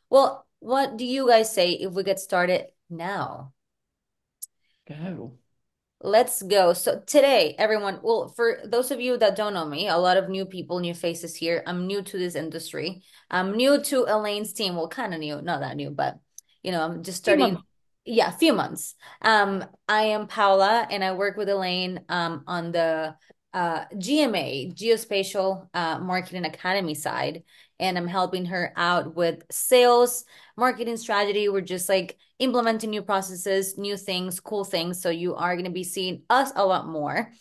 Well, what do you guys say if we get started now? Go. Let's go. So today, everyone, well, for those of you that don't know me, a lot of new people, new faces here. I'm new to this industry. I'm new to Elaine's team. Well, kind of new, not that new, but I'm just Few starting. months. Yeah, a few months. I am Paula, and I work with Elaine on the GMA, Geospatial Marketing Academy side, and I'm helping her out with sales, marketing strategy. We're just like implementing new processes, new things, cool things. So you are going to be seeing us a lot more.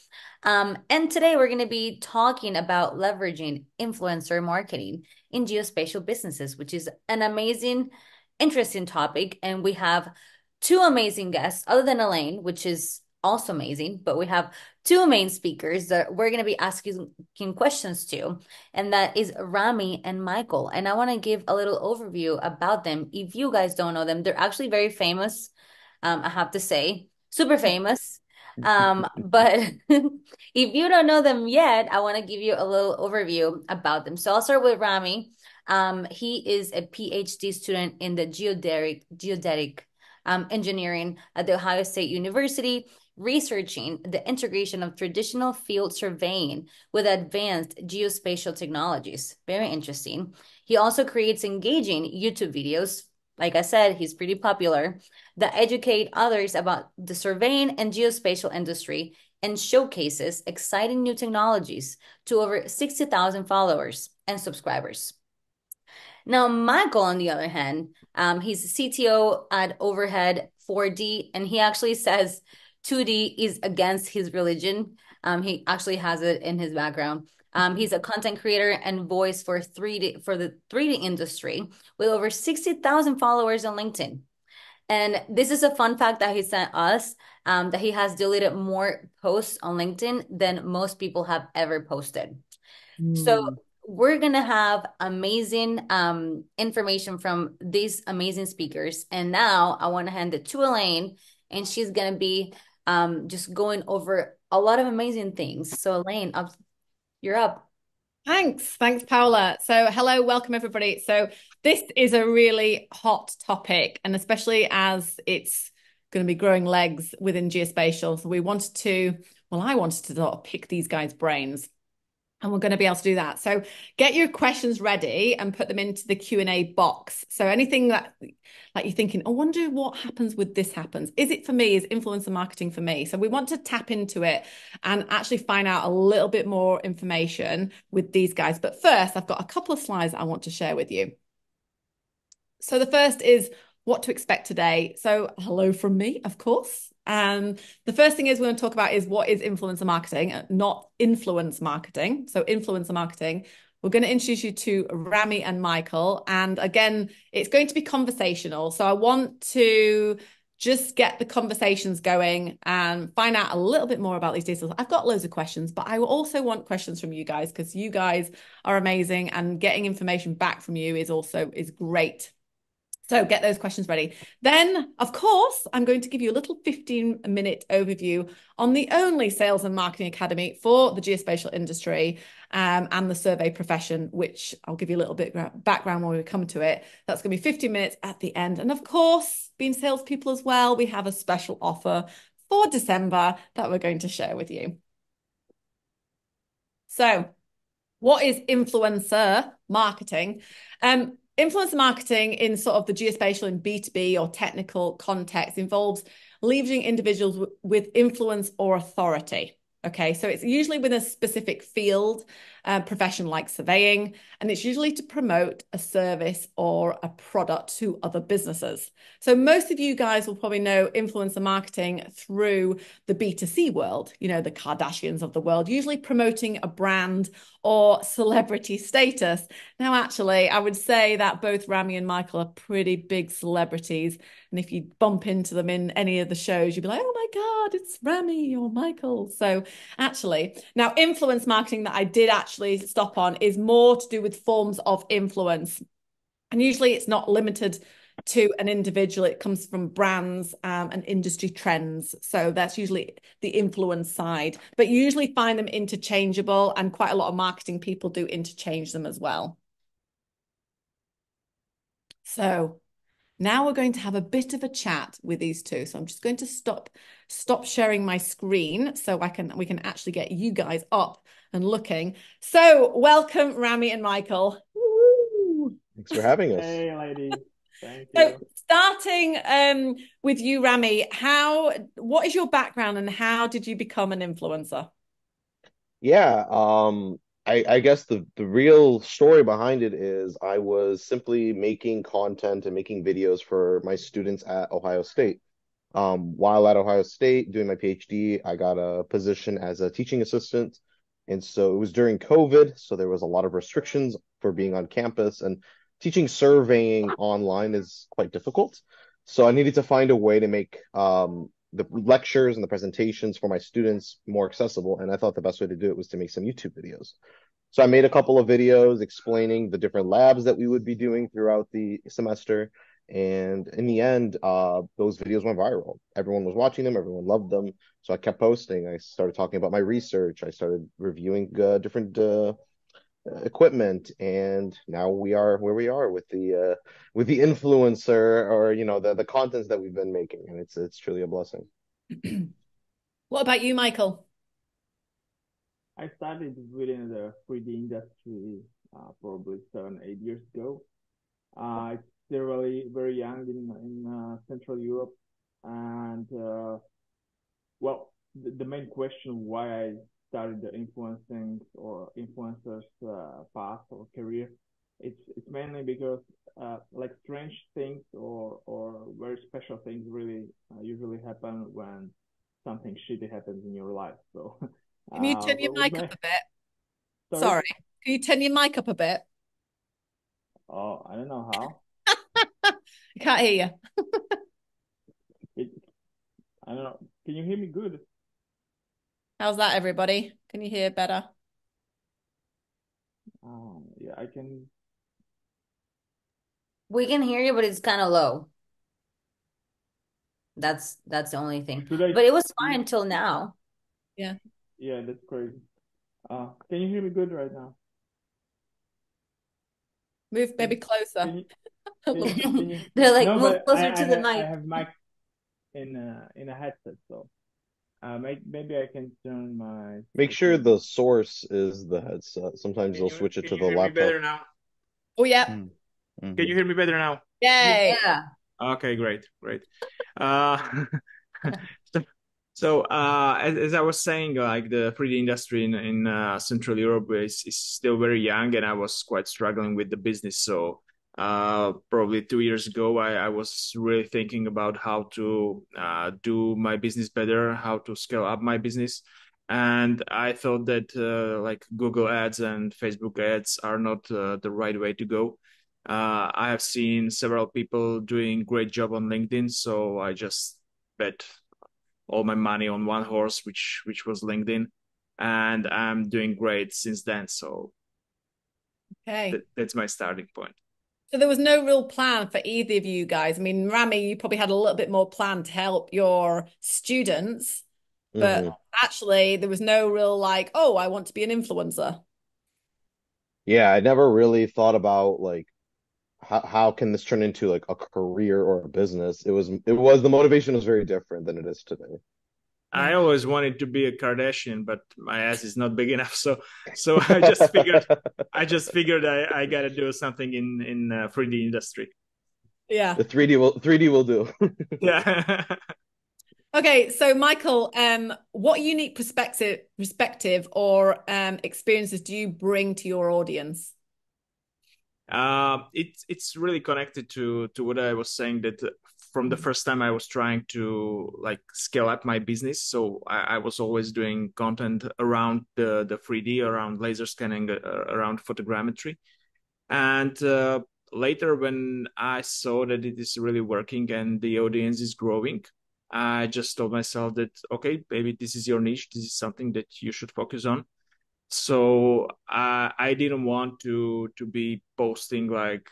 And today we're going to be talking about leveraging influencer marketing in geospatial businesses, which is an amazing, interesting topic. And we have two amazing guests, other than Elaine, which is also amazing, but we have two main speakers that we're going to be asking questions to, and that is Rami and Michael. And I want to give a little overview about them. If you guys don't know them, they're actually very famous. I have to say, super famous. But if you don't know them yet, I want to give you a little overview about them. So I'll start with Rami. He is a PhD student in the geodetic engineering at the Ohio State University, researching the integration of traditional field surveying with advanced geospatial technologies. Very interesting. He also creates engaging YouTube videos. Like I said, he's pretty popular that educate others about the surveying and geospatial industry and showcases exciting new technologies to over 60,000 followers and subscribers. Now, Michael, on the other hand, he's CTO at Overhead 4D, and he actually says 2D is against his religion. He actually has it in his background. He's a content creator and voice for 3D for the 3D industry with over 60,000 followers on LinkedIn. And this is a fun fact that he sent us, that he has deleted more posts on LinkedIn than most people have ever posted. So Hmm. we're gonna have amazing information from these amazing speakers. And now I want to hand it to Elaine, and she's gonna be just going over a lot of amazing things. So Elaine, you're up. Thanks, Paula. So, hello, welcome everybody. So, this is a really hot topic, and especially as it's going to be growing legs within geospatial. So, I wanted to sort of pick these guys' brains. And we're going to be able to do that. So get your questions ready and put them into the Q&A box. So anything that like you're thinking, I wonder what happens with this happens. Is it for me? Is influencer marketing for me? So we want to tap into it and actually find out a little bit more information with these guys. But first, I've got a couple of slides I want to share with you. So the first is what to expect today. So hello from me, of course. And the first thing is we're going to talk about is what is influencer marketing, not influence marketing. So influencer marketing. We're going to introduce you to Rami and Michael. And again, it's going to be conversational. So I want to just get the conversations going and find out a little bit more about these details. I've got loads of questions, but I also want questions from you guys because you guys are amazing and getting information back from you is great. So get those questions ready. Then, of course, I'm going to give you a little 15-minute overview on the only sales and marketing academy for the geospatial industry and the survey profession, which I'll give you a little bit background when we come to it. That's going to be 15 minutes at the end. And of course, being salespeople as well, we have a special offer for December that we're going to share with you. So, what is influencer marketing? Influencer marketing in sort of the geospatial and B2B or technical context involves leveraging individuals with influence or authority. Okay, so it's usually with a specific field, profession like surveying, and it's usually to promote a service or a product to other businesses. So most of you guys will probably know influencer marketing through the B2C world, the Kardashians of the world, usually promoting a brand or celebrity status. Now, actually, I would say that both Rami and Michael are pretty big celebrities. And if you bump into them in any of the shows, you'd be like, oh my God, it's Rami or Michael. So, actually, now, influence marketing that I did actually stop on is more to do with forms of influence. And usually it's not limited to an individual, it comes from brands and industry trends. So that's usually the influence side, but you usually find them interchangeable, and quite a lot of marketing people do interchange them as well. So now we're going to have a bit of a chat with these two. So I'm just going to stop sharing my screen so we can actually get you guys up and looking. So welcome, Rami and Michael. Woo! Thanks for having us. Hey, ladies. Thank So you. starting with you, Rami, what is your background and how did you become an influencer? Yeah, I guess the real story behind it is I was simply making content and making videos for my students at Ohio State. While at Ohio State doing my PhD, I got a position as a teaching assistant. And so it was during COVID, so there was a lot of restrictions for being on campus, and teaching surveying online is quite difficult. So I needed to find a way to make the lectures and the presentations for my students more accessible. And I thought the best way to do it was to make some YouTube videos. So I made a couple of videos explaining the different labs that we would be doing throughout the semester. And in the end, those videos went viral. Everyone was watching them, everyone loved them. So I kept posting. I started talking about my research. I started reviewing different equipment, and now we are where we are with the influencer, or the contents that we've been making, and it's truly a blessing. What about you, Michael? I started within the 3D industry probably 7, 8 years ago. It's still really very young in Central Europe, and the main question why I started the influencing or influencers path or career, it's mainly because like strange things or very special things really usually happen when something shitty happens in your life. So, Can you turn your with mic up my a bit? sorry, Sorry. Can you turn your mic up a bit? oh, I don't know how. I can't hear you. It, I don't know. Can you hear me good? How's that, everybody? Can you hear better? Yeah, I can. We can hear you, but it's kind of low. That's the only thing. Should I But it was speak? fine till now. Yeah. Yeah, that's crazy. Can you hear me good right now? Move maybe Can closer. can you A can little. you can you? They're like, No, move but closer to the I mic. have mic in a headset, so maybe I can turn my Make sure speaker. the source is the headset. Sometimes they'll switch it Can to you the hear me laptop. better now? Oh, yeah. Mm. Can you Hmm. hear me better now? Yay. Yeah. Okay, great, great. Uh, so, as I was saying, like the 3D industry in Central Europe is still very young, and I was quite struggling with the business. So, probably 2 years ago, I was really thinking about how to do my business better, how to scale up my business. And I thought that like Google ads and Facebook ads are not the right way to go. I have seen several people doing great job on LinkedIn, so I just bet all my money on one horse, which was LinkedIn, and I'm doing great since then. So Okay. that's my starting point. So there was no real plan for either of you guys. I mean, Rami, you probably had a little bit more plan to help your students, but Hmm. actually there was no real like, oh, I want to be an influencer. Yeah, I never really thought about like how can this turn into like a career or a business. It was the motivation was very different than it is today. Yeah. I always wanted to be a Kardashian, but my ass is not big enough. So I just figured I gotta do something in 3D industry. Yeah. The 3D will do. Yeah. Okay, so Michael, what unique perspective or experiences do you bring to your audience? It's really connected to what I was saying that from the first time I was trying to like scale up my business. So I was always doing content around the 3D, around laser scanning, around photogrammetry. And later, when I saw that it is really working and the audience is growing, I just told myself that, okay, maybe this is your niche. This is something that you should focus on. So I didn't want to be posting like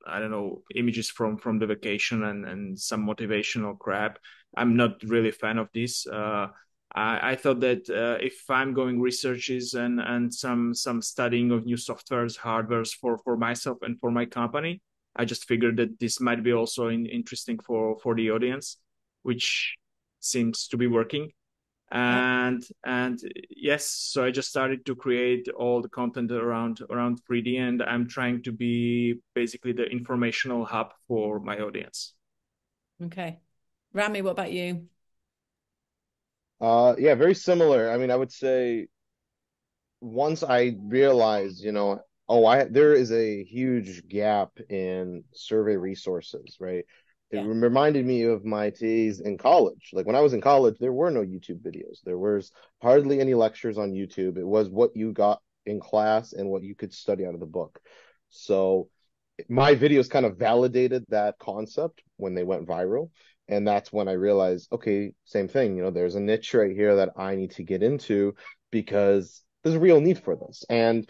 I don't know images from the vacation and some motivational crap. I'm not really a fan of this. I thought that if I'm going researches and some studying of new softwares, hardwares for myself and for my company, I just figured that this might be also interesting for the audience, which seems to be working. Yeah. And yes, so I just started to create all the content around 3D, and I'm trying to be basically the informational hub for my audience. Okay. Rami, what about you? Yeah, very similar. I mean, I would say once I realized, oh, there is a huge gap in survey resources, right? It Yeah. reminded me of my days in college. Like when I was in college, there were no YouTube videos. There was hardly any lectures on YouTube. It was what you got in class and what you could study out of the book. So my videos kind of validated that concept when they went viral. And that's when I realized, okay, same thing, there's a niche right here that I need to get into because there's a real need for this. And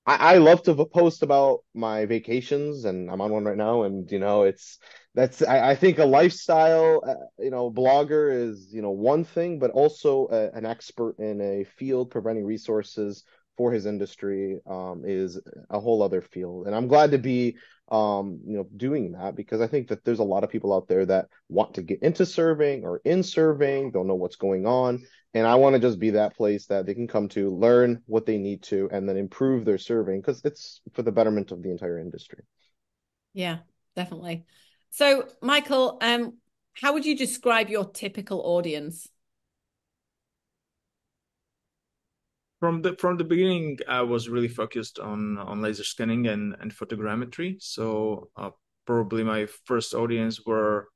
I love to post about my vacations, and I'm on one right now. And I think a lifestyle, blogger is one thing, but also an expert in a field providing resources for his industry is a whole other field. And I'm glad to be doing that because I think that there's a lot of people out there that want to get into surveying or in surveying, don't know what's going on. And I want to just be that place that they can come to learn what they need to and then improve their surveying because it's for the betterment of the entire industry. Yeah, definitely. So, Michael, how would you describe your typical audience? From the beginning, I was really focused on laser scanning and photogrammetry. So probably my first audience were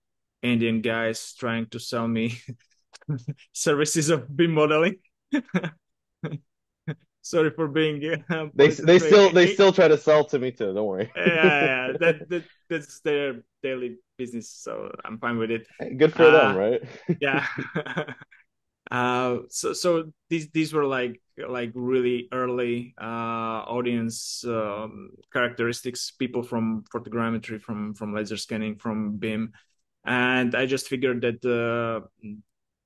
Indian guys trying to sell me services of BIM modeling. Sorry for being They they politically. still they still try to sell to me too. Don't worry. Yeah, that's their daily business, so I'm fine with it. Good for them, Uh, right? yeah. So these were like really early audience characteristics, people from photogrammetry, from laser scanning, from BIM, and I just figured that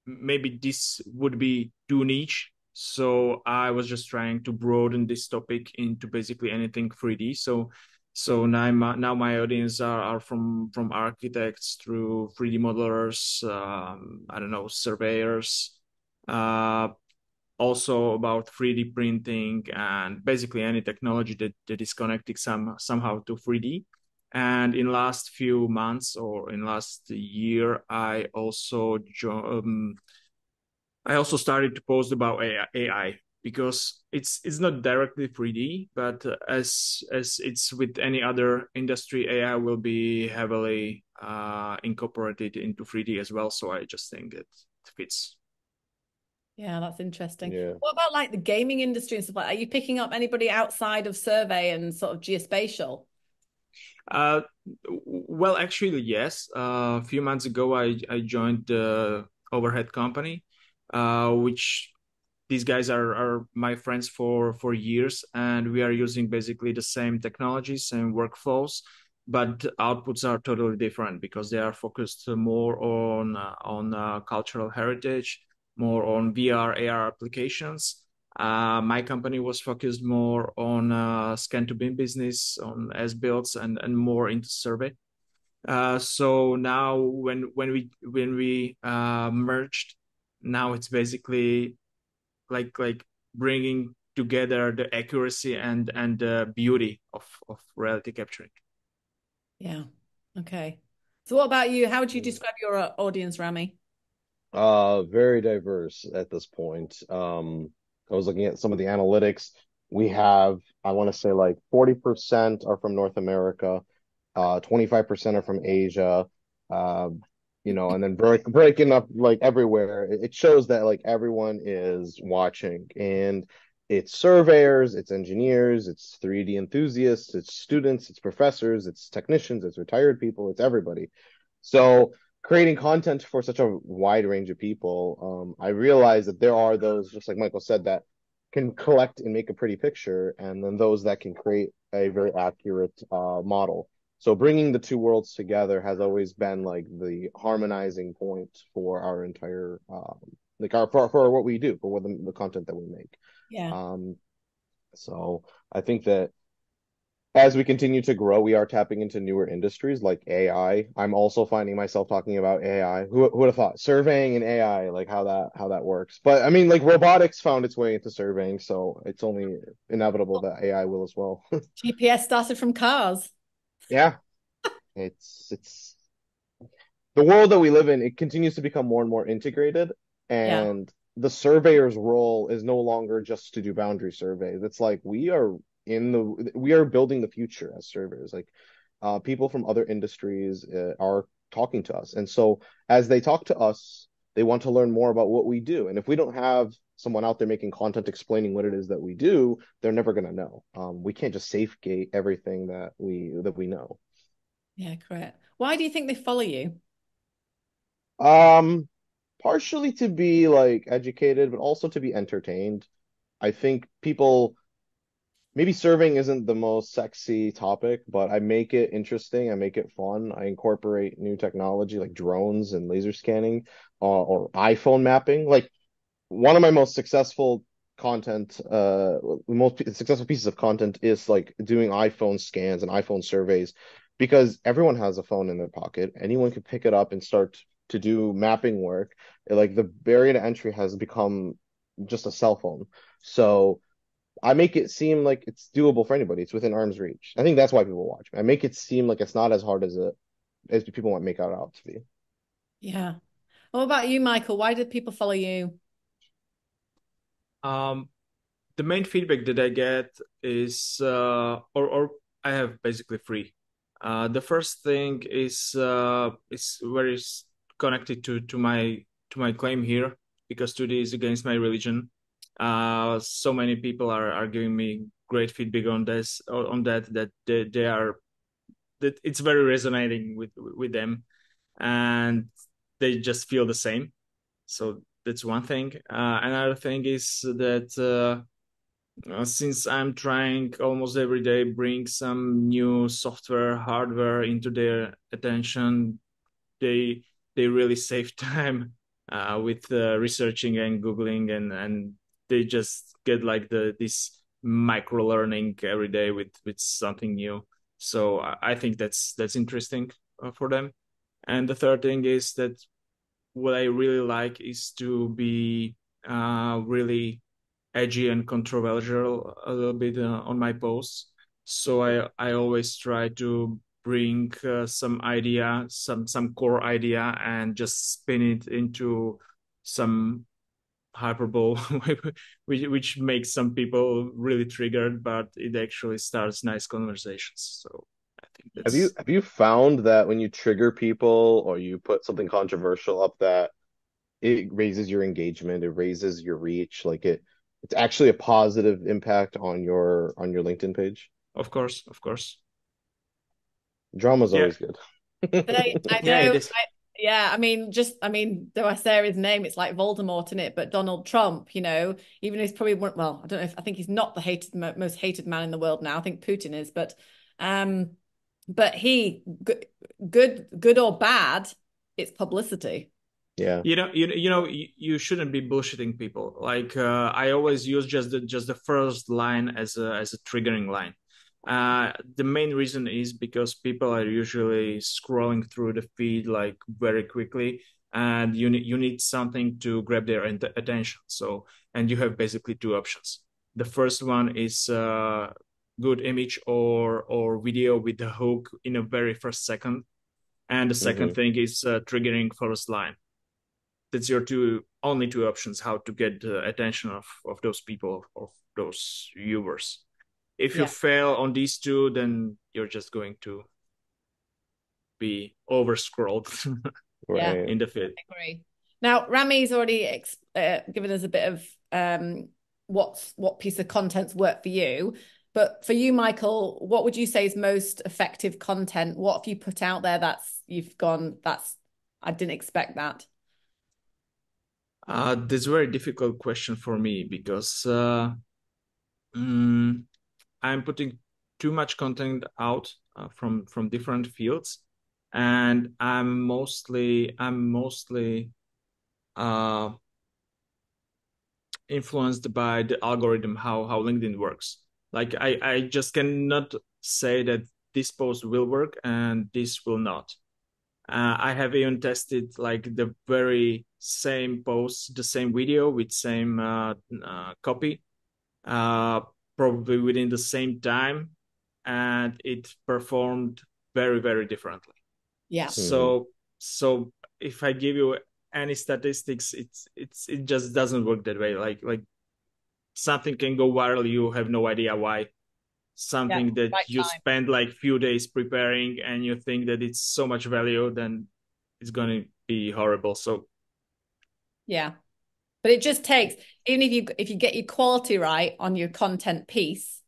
maybe this would be too niche. So I was just trying to broaden this topic into basically anything 3D. So now my audience are from architects through 3D modelers, I don't know, surveyors, uh, also about 3D printing and basically any technology that is connected somehow to 3D. And in last few months or in last year, I also started to post about AI because it's not directly 3D, but as it's with any other industry, AI will be heavily incorporated into 3D as well. So I just think it fits. Yeah, that's interesting. Yeah. What about like the gaming industry and stuff like that? Are you picking up anybody outside of survey and sort of geospatial? Uh, well, actually, yes. A few months ago, I joined the overhead company, which these guys are my friends for years, and we are using basically the same technologies, same workflows, but outputs are totally different because they are focused more on cultural heritage, more on VR, AR applications. My company was focused more on scan to bin business, on as builds, and more into survey. So now when we merged, now it's basically like bringing together the accuracy and the beauty of reality capturing. Yeah. Okay. So what about you? How would you describe your audience, Rami? Very diverse at this point. I was looking at some of the analytics. We have, I want to say like 40% are from North America, 25% are from Asia, uh, and then breaking up like everywhere. It shows that like everyone is watching, and it's surveyors, it's engineers, it's 3D enthusiasts, it's students, it's professors, it's technicians, it's retired people, it's everybody. So creating content for such a wide range of people, I realize that there are those, just like Michael said, that can collect and make a pretty picture, and then those that can create a very accurate model. So bringing the two worlds together has always been like the harmonizing point for our entire, like for what we do, for the content that we make. Yeah. Um, so I think that as we continue to grow, we are tapping into newer industries like AI. I'm also finding myself talking about AI. Who would have thought surveying and AI, like how that works? But I mean, like robotics found its way into surveying, so it's only inevitable that AI will as well. GPS started from cars. Yeah, it's the world that we live in. It continues to become more and more integrated, Yeah. and the surveyor's role is no longer just to do boundary surveys. It's like we are building the future as surveyors. Like people from other industries are talking to us, and so as they talk to us, they want to learn more about what we do. And if we don't have someone out there making content explaining what it is that we do, they're never going to know. We can't just safegate everything that we know. Yeah, correct. Why do you think they follow you? Um, Partially to be like educated, but also to be entertained. I think people maybe serving isn't the most sexy topic, but I make it interesting. I make it fun. I incorporate new technology like drones and laser scanning or iPhone mapping. Like one of my most successful content, most successful pieces of content is like doing iPhone scans and iPhone surveys because everyone has a phone in their pocket. Anyone can pick it up and start to do mapping work. Like the barrier to entry has become just a cell phone. So I make it seem like it's doable for anybody. It's within arm's reach. I think that's why people watch me. I make it seem like it's not as hard as people might make it out to be. Yeah. What about you, Michael? Why did people follow you? Um, the main feedback that I get is, or I have basically three. The first thing is very connected to my claim here because today is against my religion. So many people are giving me great feedback on this on that they are that it's very resonating with them, and they just feel the same. So that's one thing. Another thing is that. Since I'm trying almost every day bring some new software hardware into their attention, they they really save time with researching and googling, and they just get like the this micro learning every day with something new. So I think that's interesting for them. And the third thing is that what I really like is to be really edgy and controversial a little bit on my posts. So I always try to bring some idea, some core idea, and just spin it into some hyperbole, which makes some people really triggered, but it actually starts nice conversations. So I think that's Have you found that when you trigger people or you put something controversial up that it raises your engagement, it raises your reach, like it's actually a positive impact on your LinkedIn page? of course, Drama's yeah, always good. I yeah, it know. is. Yeah, I mean, though I say his name, it's like Voldemort in it, but Donald Trump, even though he's probably well, I don't know if I think he's not the most hated man in the world now. I think Putin is, um, but he good or bad, it's publicity. Yeah. You shouldn't be bullshitting people. Like I always use just the first line as a triggering line. The main reason is because people are usually scrolling through the feed like very quickly, and you need something to grab their attention. So, and you have basically two options. The first one is good image or video with the hook in a very first second, and the second Hmm. thing is triggering first line. That's your only two options how to get the attention of those people, of those viewers. If you Yeah, fail on these two, then you're just going to be over scrolled yeah, Right. in the feed. I agree. Now, Rami's already given us a bit of what piece of content's worked for you. But for you, Michael, what would you say is most effective content? What have you put out there I didn't expect that. That's a very difficult question for me because mm, I'm putting too much content out from different fields, and I'm mostly uh, influenced by the algorithm, how LinkedIn works. Like I just cannot say that this post will work and this will not. I have even tested like the very same post, the same video with same copy, uh, probably within the same time, and it performed very, very differently. Yeah. So if I give you any statistics, it just doesn't work that way. Like something can go viral, you have no idea why. Something that Right you time. spend like few days preparing and you think that it's so much value, then it's going to be horrible. So Yeah. But it just takes, even if you get your quality right on your content piece,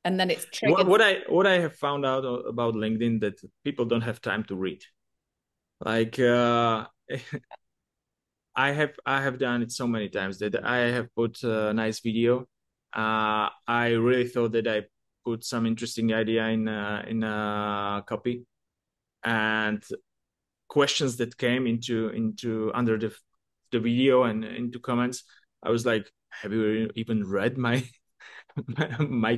and then it's triggered. what I have found out about LinkedIn, that people don't have time to read. Like I have done it so many times that I have put a nice video. I really thought that I put some interesting idea in a copy, and questions that came into under the video and into comments. I was like, have you even read my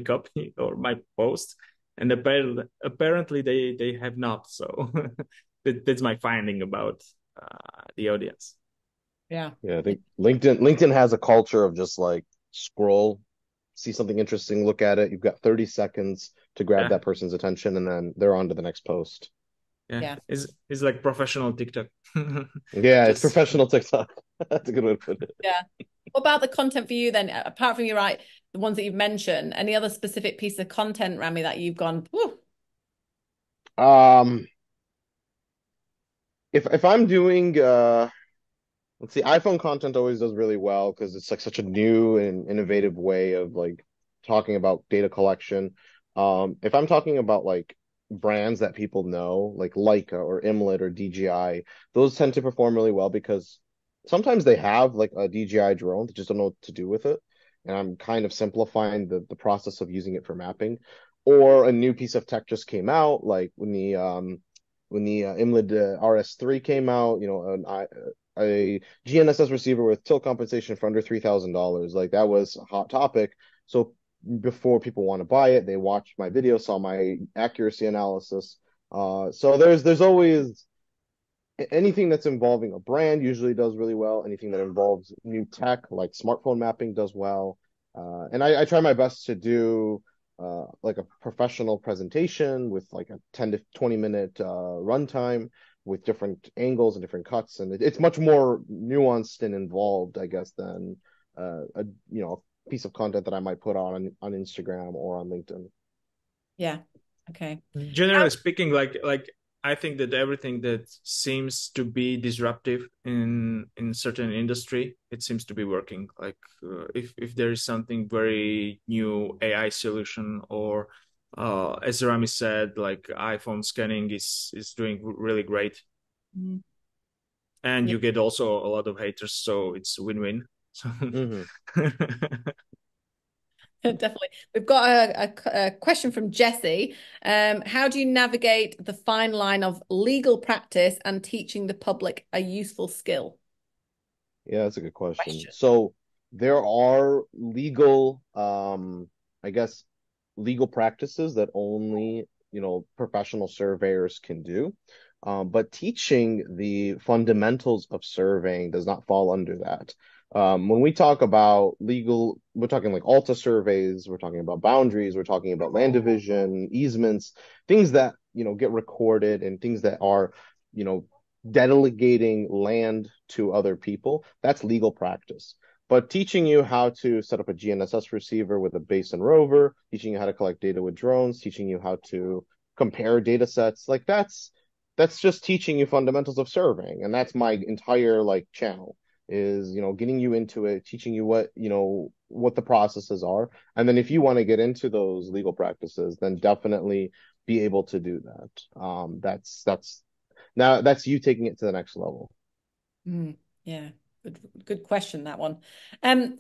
copy or my post? And apparently they have not. So that's my finding about the audience. Yeah. Yeah, I think LinkedIn has a culture of just like scroll, see something interesting, look at it. You've got 30 seconds to grab Yeah, that person's attention, and then they're on to the next post. yeah. Yeah. It's like professional TikTok. Yeah, it's Just professional TikTok. That's a good way to put it. Yeah. What about the content for you then? Apart from you, right, the ones that you've mentioned, any other specific piece of content, Rami, that you've gone, whew, Um, if I'm doing let's see, iPhone content always does really well because it's like such a new and innovative way of like talking about data collection. If I'm talking about like brands that people know, like Leica or Imlet or DJI, those tend to perform really well because sometimes they have like a DJI drone, they just don't know what to do with it. And I'm kind of simplifying the process of using it for mapping. Or a new piece of tech just came out, like when the Imlet RS3 came out, you know, a GNSS receiver with tilt compensation for under $3,000. Like that was a hot topic. So before people want to buy it, they watch my video, saw my accuracy analysis. So there's always anything that's involving a brand usually does really well. Anything that involves new tech like smartphone mapping does well. And I try my best to do like a professional presentation with like a 10 to 20 minute runtime with different angles and different cuts. And it's much more nuanced and involved, I guess, than a a piece of content that I might put on Instagram or on LinkedIn. yeah, okay. generally speaking, like I think that everything that seems to be disruptive in certain industry, it seems to be working. Like if there is something very new AI solution, or as Rami said, like iPhone scanning is doing really great, Mm. and Yeah, you get also a lot of haters, so it's win-win. So Hmm. definitely. We've got a question from Jesse. How do you navigate the fine line of legal practice and teaching the public a useful skill? Yeah, that's a good question. Question. So there are legal, I guess, legal practices that only, professional surveyors can do. But teaching the fundamentals of surveying does not fall under that. When we talk about legal, we're talking like Alta surveys, we're talking about boundaries, we're talking about land division, easements, things that, get recorded and things that are, you know, delegating land to other people. That's legal practice. But teaching you how to set up a GNSS receiver with a base and rover, teaching you how to collect data with drones, teaching you how to compare data sets, like that's just teaching you fundamentals of surveying. And that's my entire like channel is, getting you into it, teaching you what the processes are. And then if you want to get into those legal practices, then definitely be able to do that. That's now that's you taking it to the next level. Mm, yeah, good question, that one.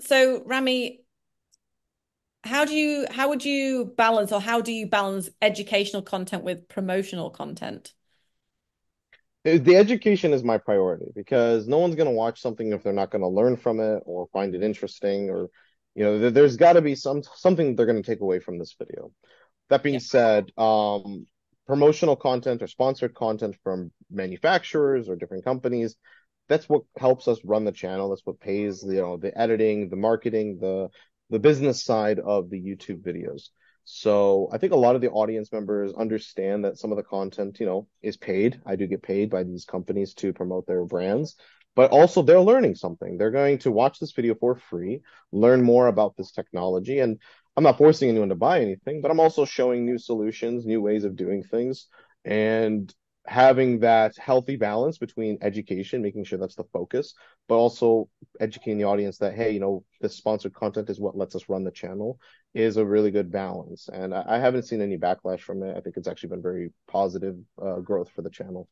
So Rami, how would you balance, or how do you balance educational content with promotional content? The education is my priority because no one's going to watch something if they're not going to learn from it or find it interesting or there's got to be something they're going to take away from this video. That being Yeah. said, promotional content or sponsored content from manufacturers or different companies, that's what helps us run the channel. That's what pays the editing, the marketing, the business side of the YouTube videos. So I think a lot of the audience members understand that some of the content, is paid. I do get paid by these companies to promote their brands, but also they're learning something. They're going to watch this video for free, learn more about this technology, and I'm not forcing anyone to buy anything, but I'm also showing new solutions, new ways of doing things, and having that healthy balance between education, making sure that's the focus, but also educating the audience that, hey, this sponsored content is what lets us run the channel is a really good balance. And I haven't seen any backlash from it. I think it's actually been very positive growth for the channel.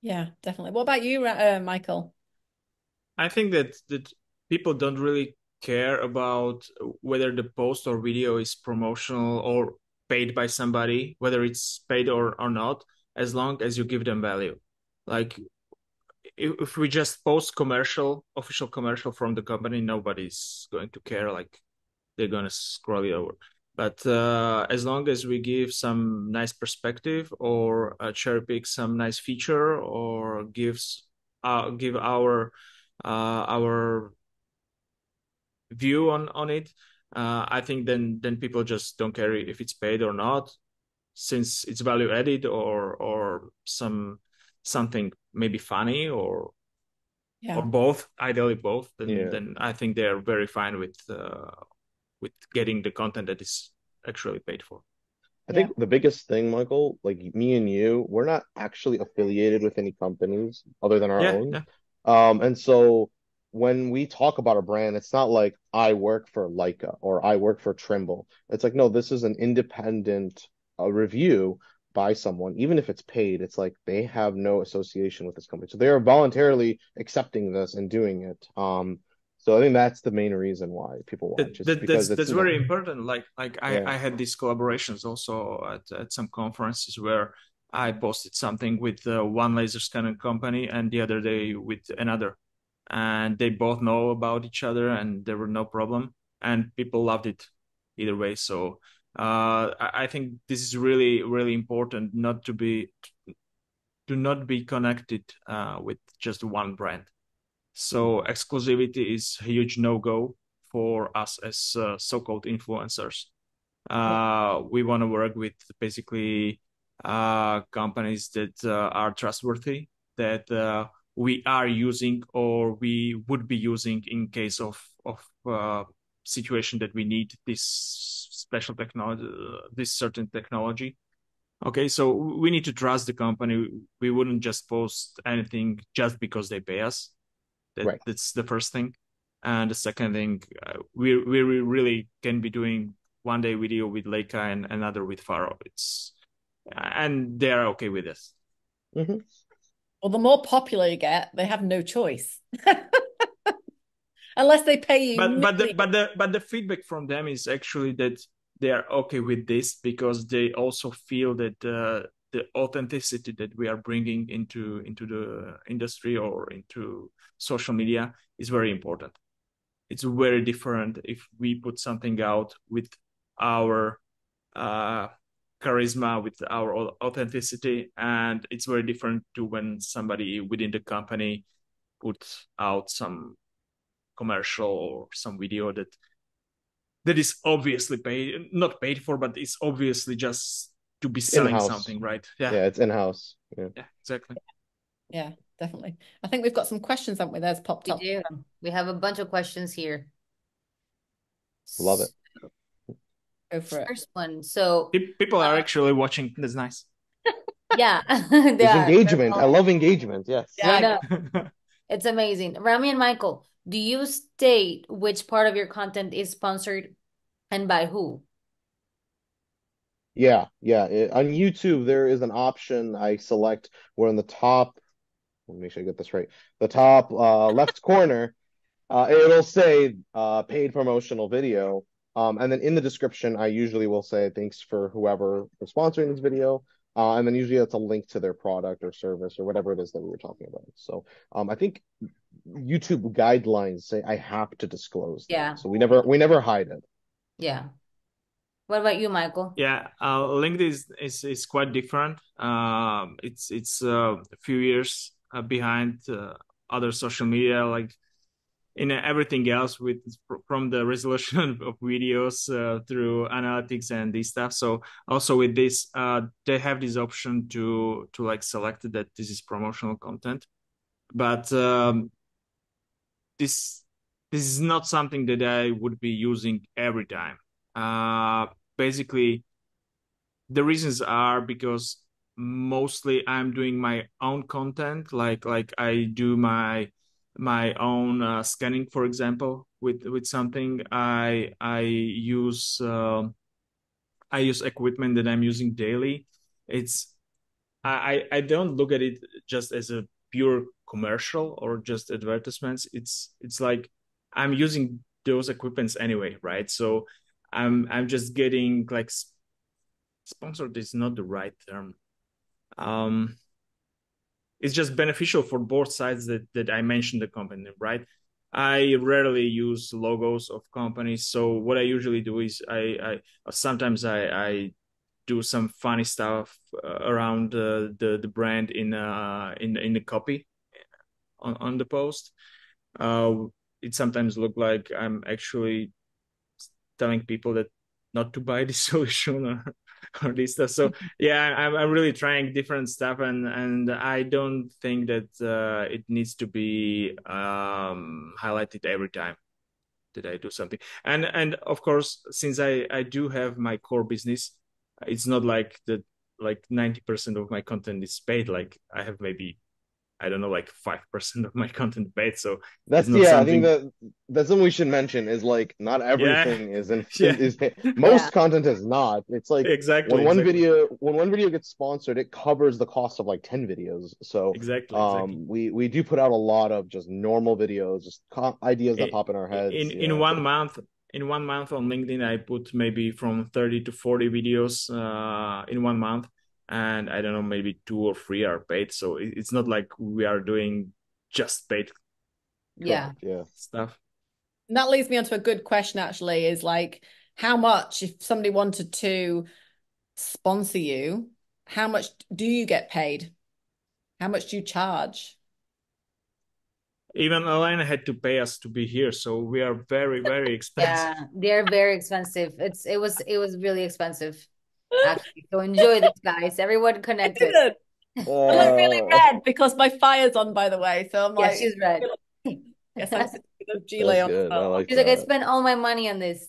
Yeah, definitely. What about you, Michael? I think that people don't really care about whether the post or video is promotional or paid by somebody, whether it's paid or not, as long as you give them value. Like if we just post official commercial from the company, nobody's going to care. Like they're gonna scroll it over. But as long as we give some nice perspective or cherry pick some nice feature or give our view on it, I think then people just don't care if it's paid or not, since it's value added or something maybe funny or Yeah. both, ideally both. Then Yeah. then I think they're very fine with getting the content that is actually paid for. I Yeah. think the biggest thing, Michael, like me and you, we're not actually affiliated with any companies other than our Yeah, own. yeah. And so when we talk about a brand, it's not like I work for Leica or I work for Trimble. It's like, no, this is an independent review by someone, even if it's paid. It's like they have no association with this company. So they are voluntarily accepting this and doing it. So I think that's the main reason why people watch. It's because That's it's, very important. Like yeah, I had these collaborations also at some conferences where I posted something with one laser scanner company and the other day with another, and they both know about each other and there were no problem, and people loved it either way. So I think this is really important, not to not be connected with just one brand. So exclusivity is a huge no-go for us as so-called influencers. Yeah. We want to work with basically companies that are trustworthy, that we are using or we would be using in case of situation that we need this special technology, this certain technology. Okay, so we need to trust the company. We wouldn't just post anything just because they pay us. right. That's the first thing. And the second thing, we really can be doing one day video with Leica and another with Faro. And they are okay with this. Hmm. Well, the more popular you get, they have no choice. Unless they pay you millions. But the feedback from them is actually that they are okay with this because they also feel that the authenticity that we are bringing into the industry or into social media is very important. It's very different if we put something out with our uh, charisma, with our authenticity, and it's very different to when somebody within the company puts out some commercial or some video that is obviously paid, not paid for, but it's obviously just to be selling In-house. something, right? Yeah, Yeah, it's in-house. Yeah. yeah, exactly. Yeah, definitely. I think we've got some questions, haven't we? That's popped We up. do. We have a bunch of questions here. Love it. Go for it. First one. So, People are uh, actually watching. That's nice. yeah, they There's are. engagement. I love engagement. Yes. I Yeah, know. It's amazing. Rami and Michael, do you state which part of your content is sponsored and by who? Yeah, yeah. On YouTube, there is an option I select where in the top, let me make sure I get this right. The top left corner, it'll say paid promotional video. And then in the description, I usually will say thanks for whoever for sponsoring this video. And then usually it's a link to their product or service or whatever it is that we were talking about. So I think YouTube guidelines say I have to disclose that. Yeah, So we never hide it. yeah. What about you, Michael? Yeah, LinkedIn is quite different. It's a few years behind other social media, like in everything else, with from the resolution of videos through analytics and this stuff. So also with this, they have this option to like select that this is promotional content, but this this is not something that I would be using every time. Basically, the reasons are because mostly I'm doing my own content, like I do my own scanning, for example, with something. I use equipment that I'm using daily. It's I don't look at it just as a pure commercial or just advertisements. It's like I'm using those equipments anyway, right? So I'm just getting like sponsored is not the right term. Um, it's just beneficial for both sides that I mentioned the company, right? I rarely use logos of companies. So what I usually do is I sometimes I do some funny stuff around the brand in the copy on the post. Uh, it sometimes look like I'm actually telling people that not to buy this solution or this stuff. So yeah, I'm really trying different stuff, and I don't think that it needs to be highlighted every time that I do something. And of course, since I do have my core business, it's not like that like 90% of my content is paid. Like I have maybe I don't know like 5% of my content paid. So it's That's not yeah, I think something. that's something we should mention is like not Yeah, everything is in yeah, is Yeah. most content is not. It's like exactly, exactly, when one video gets sponsored, it covers the cost of like 10 videos. So exactly, exactly. we do put out a lot of just normal videos, just ideas that pop in our heads. In Yeah. 1 month on LinkedIn, I put maybe from 30 to 40 videos in 1 month, and I don't know, maybe two or three are paid. So it's not like we are doing just paid Yeah. Correct. Yeah. stuff. And that leads me on to a good question, actually, is like, how much, if somebody wanted to sponsor you, how much do you get paid? How much do you charge? Even Elena had to pay us to be here, so we are very, very expensive. Yeah, they're very expensive. It was really expensive, actually. So enjoy this, guys. Everyone I connected. didn't. I look really Uh, red because my fire's on, by the way. So I'm Yeah, like, she's right. yes, I'm sitting with a that's gilet on as good. I well. like She's like, I that. spent all my money on this.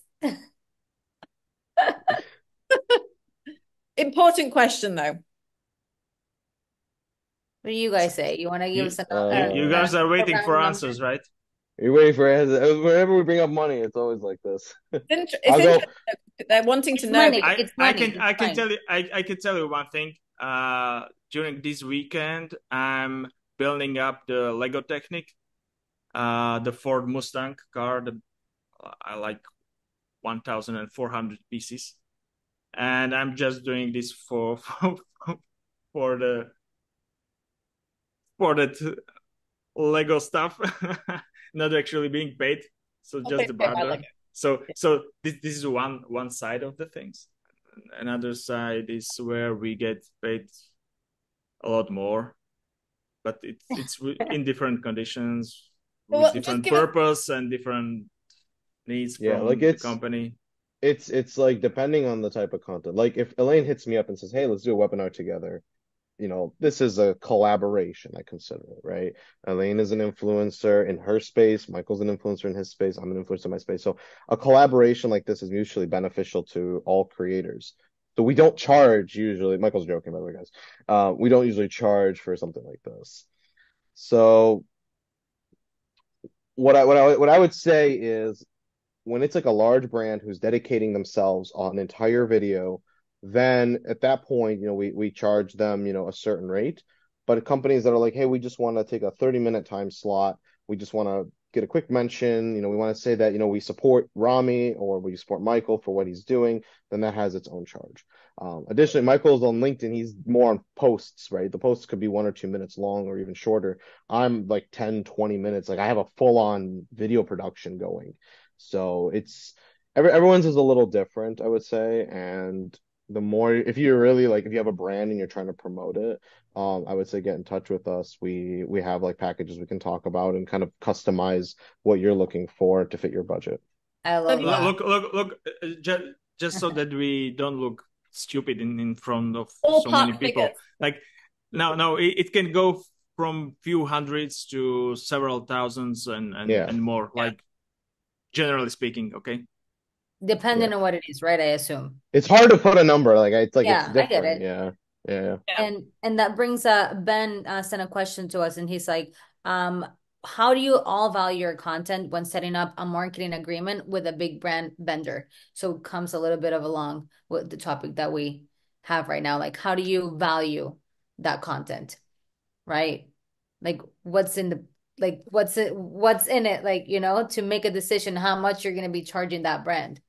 Important question, though. What do you guys say? You want to give You us an you Uh, guys are a waiting for round number? answers, right? you're waiting for whenever we bring up money, it's always like this. It's I'll go. interesting. They're wanting to It's know. money. It's money. It's I can fine. tell you I can tell you one thing. During this weekend, I'm building up the Lego Technic, the Ford Mustang car. I like 1,400 pieces, and I'm just doing this for the for that Lego stuff, not actually being paid. So I'll just pay the by barter. Lego. So this is one side of the things. Another side is where we get paid a lot more, but it's in different conditions with Well, just different give us. purpose and different needs Yeah, like from the company. it's like depending on the type of content. Like if Elaine hits me up and says, "Hey, let's do a webinar together," this is a collaboration, I consider it, right? Elaine is an influencer in her space. Michael's an influencer in his space. I'm an influencer in my space. So a collaboration like this is mutually beneficial to all creators. So we don't charge usually. Michael's joking, by the way, guys. We don't usually charge for something like this. So what I would say is when it's like a large brand who's dedicating themselves on an entire video, then at that point, we charge them, a certain rate. But companies that are like, hey, we just want to take a 30-minute time slot, we just want to get a quick mention, we want to say that, we support Rami or we support Michael for what he's doing, then that has its own charge. Additionally, Michael's on LinkedIn, he's more on posts, right? The posts could be 1 or 2 minutes long or even shorter. I'm like 10, 20 minutes. Like I have a full-on video production going. So everyone's is a little different, I would say. And the more, if you're really like, if you have a brand and you're trying to promote it, I would say get in touch with us. We have like packages we can talk about and kind of customize what you're looking for to fit your budget. I So love the that. Look, just so that we don't look stupid in front of so many ballpark people. figures. Like, no, it can go from few hundreds to several thousands Yeah, and more. Yeah. Like, generally speaking, okay? yeah. Depending on what it is, right? I assume. It's hard to put a number. Like it's like it's Yeah, I get different. it. Yeah, yeah. Yeah. And that brings Ben sent a question to us, and he's like, how do you all value your content when setting up a marketing agreement with a big brand vendor? So it comes a little bit of along with the topic that we have right now. Like, how do you value that content, right? Like, what's in it, like, to make a decision how much you're going to be charging that brand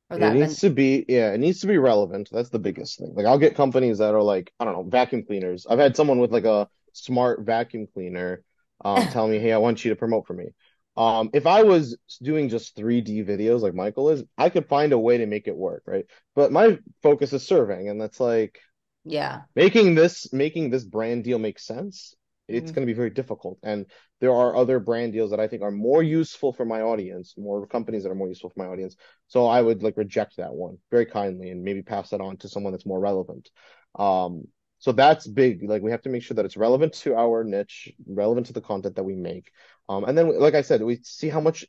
or It that vendor. needs to be, yeah, it needs to be relevant. That's the biggest thing. Like I'll get companies that are like, I don't know, vacuum cleaners. I've had someone with like a smart vacuum cleaner tell me, "Hey, I want you to promote for me." If I was doing just 3D videos like Michael is, I could find a way to make it work, right? But my focus is serving, and that's like Yeah. making this brand deal make sense. It's Mhm. going to be very difficult, and there are other brand deals that I think are more useful for my audience, more companies that are more useful for my audience. So I would like reject that one very kindly and maybe pass that on to someone that's more relevant. So that's big. Like we have to make sure that it's relevant to our niche, relevant to the content that we make. And then, like I said, we see how much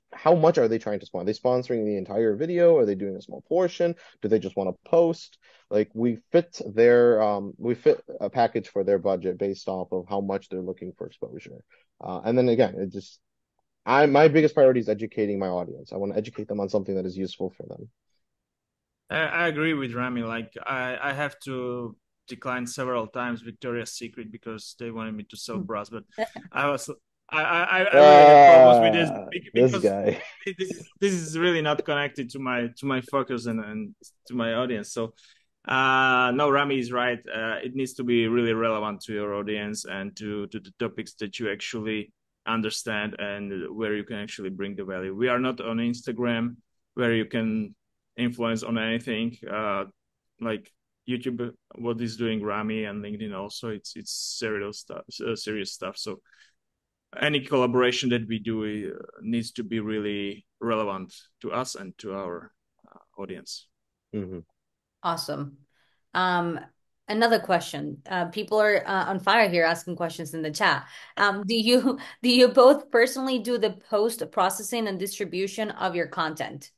are they trying to sponsor? Are they sponsoring the entire video? Are they doing a small portion? Do they just want to post? Like we fit a package for their budget based off of how much they're looking for exposure. And then again, it just I my biggest priority is educating my audience. I want to educate them on something that is useful for them. I agree with Rami. Like, I have to decline several times Victoria's Secret because they wanted me to sell bras, but I was I really had problems with this This because guy. this is really not connected to my focus and to my audience. So no, Rami is right. It needs to be really relevant to your audience and to the topics that you actually understand and where you can actually bring the value. We are not on Instagram where you can influence on anything. Like YouTube, what is doing Rami and LinkedIn also, it's serious stuff. So any collaboration that we do needs to be really relevant to us and to our audience. Hmm. Awesome. Um, Another question. People are on fire here asking questions in the chat. Do you both personally do the post processing and distribution of your content?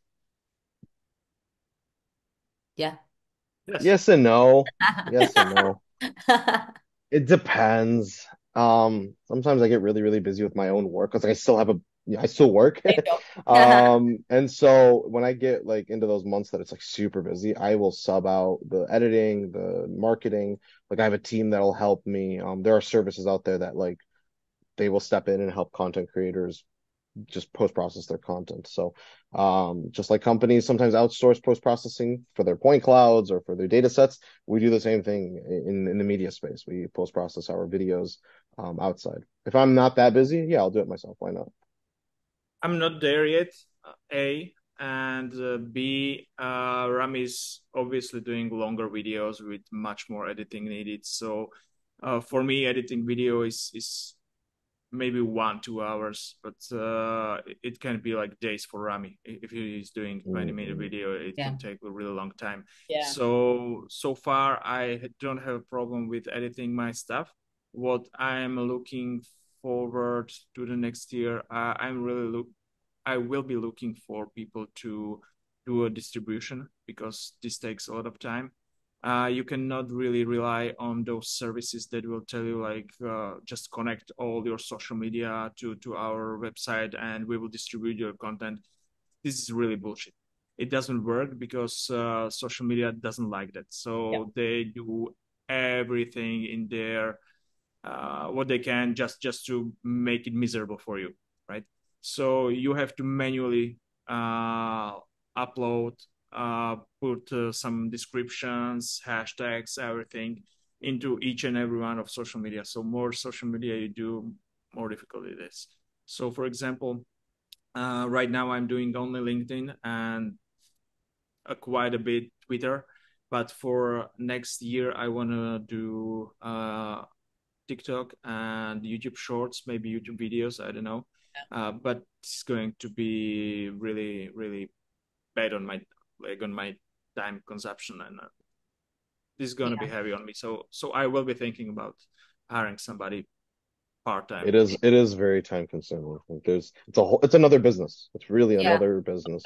Yeah. Yes. Yes and no. Yes and no. It depends. Sometimes I get really, really busy with my own work because I still have I still work. There you go. And so when I get like into those months that it's like super busy, I will sub out the editing, the marketing. Like I have a team that'll help me. There are services out there that like they will step in and help content creators just post process their content. So, just like companies sometimes outsource post processing for their point clouds or for their data sets, we do the same thing in the media space. We post process our videos outside. If I'm not that busy, yeah, I'll do it myself. Why not? I'm not there yet, A. And B, Rami's obviously doing longer videos with much more editing needed. So for me, editing video is maybe 1 2 hours, but it can be like days for Rami. If he's doing 20-minute Mm-hmm. video, it Yeah. can take a really long time. Yeah. So far, I don't have a problem with editing my stuff. What I'm looking forward to the next year, I will be looking for people to do a distribution because this takes a lot of time. You cannot really rely on those services that will tell you like just connect all your social media to our website and we will distribute your content. This is really bullshit. It doesn't work because social media doesn't like that. Yeah. So they do everything in their what they can just to make it miserable for you, right? So you have to manually upload, put some descriptions, hashtags, everything into each and every one of social media. So more social media you do, more difficult it is. So for example, right now I'm doing only LinkedIn and quite a bit Twitter, but for next year I want to do TikTok and YouTube Shorts, maybe YouTube videos. I don't know, but it's going to be really, really bad on my time consumption, and this is going to be Yeah. heavy on me. So I will be thinking about hiring somebody part time. It is very time consuming. Like it's another business. It's really Yeah. another business.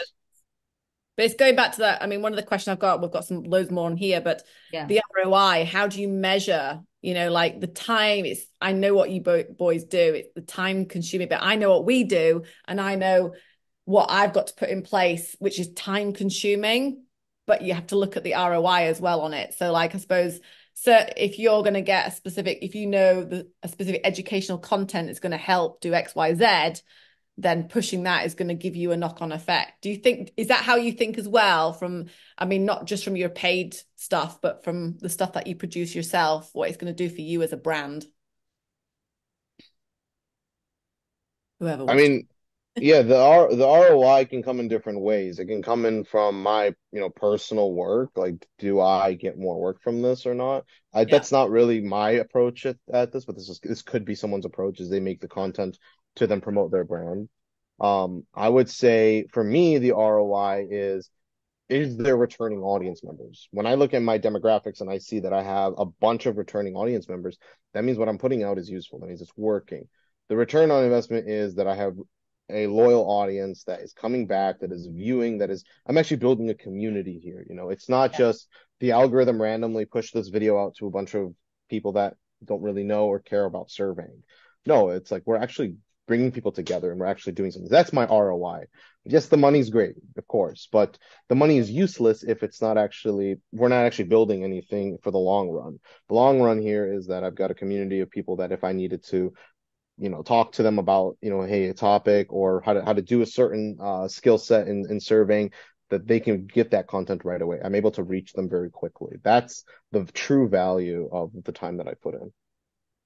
But it's going back to that. I mean, one of the questions I've got, we've got some loads more on here, but Yeah. the ROI, how do you measure, like the time? I know what you boys do, it's the time consuming, but I know what we do, and I know what I've got to put in place, which is time consuming, but you have to look at the ROI as well on it. So, like, I suppose, so if you're going to get if you know a specific educational content is going to help do X, Y, Z, then pushing that is going to give you a knock-on effect. Do you think, is that how you think as well from, I mean, not just from your paid stuff, but from the stuff that you produce yourself, what it's going to do for you as a brand? Whoever I wants to. mean, yeah, the ROI can come in different ways. It can come in from my, personal work, like do I get more work from this or not? Yeah. That's not really my approach at this, but this could be someone's approach as they make the content to then promote their brand. I would say for me, the ROI is there returning audience members. When I look at my demographics and I see that I have a bunch of returning audience members, that means what I'm putting out is useful. That means it's working. The return on investment is that I have a loyal audience that is coming back, that is viewing, I'm actually building a community here. It's not Yeah. just the algorithm randomly push this video out to a bunch of people that don't really know or care about surveying. No, it's like we're actually bringing people together and we're actually doing something. That's my ROI. Yes, the money's great, of course, but the money is useless if we're not actually building anything for the long run. The long run here is that I've got a community of people that if I needed to, talk to them about, hey, a topic or how to do a certain skill set in surveying, that they can get that content right away. I'm able to reach them very quickly. That's the true value of the time that I put in.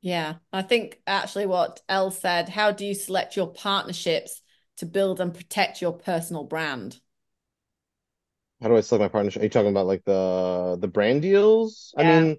Yeah. I think actually what Elle said, how do you select your partnerships to build and protect your personal brand? How do I select my partnership? Are you talking about like the brand deals? I Yeah. mean,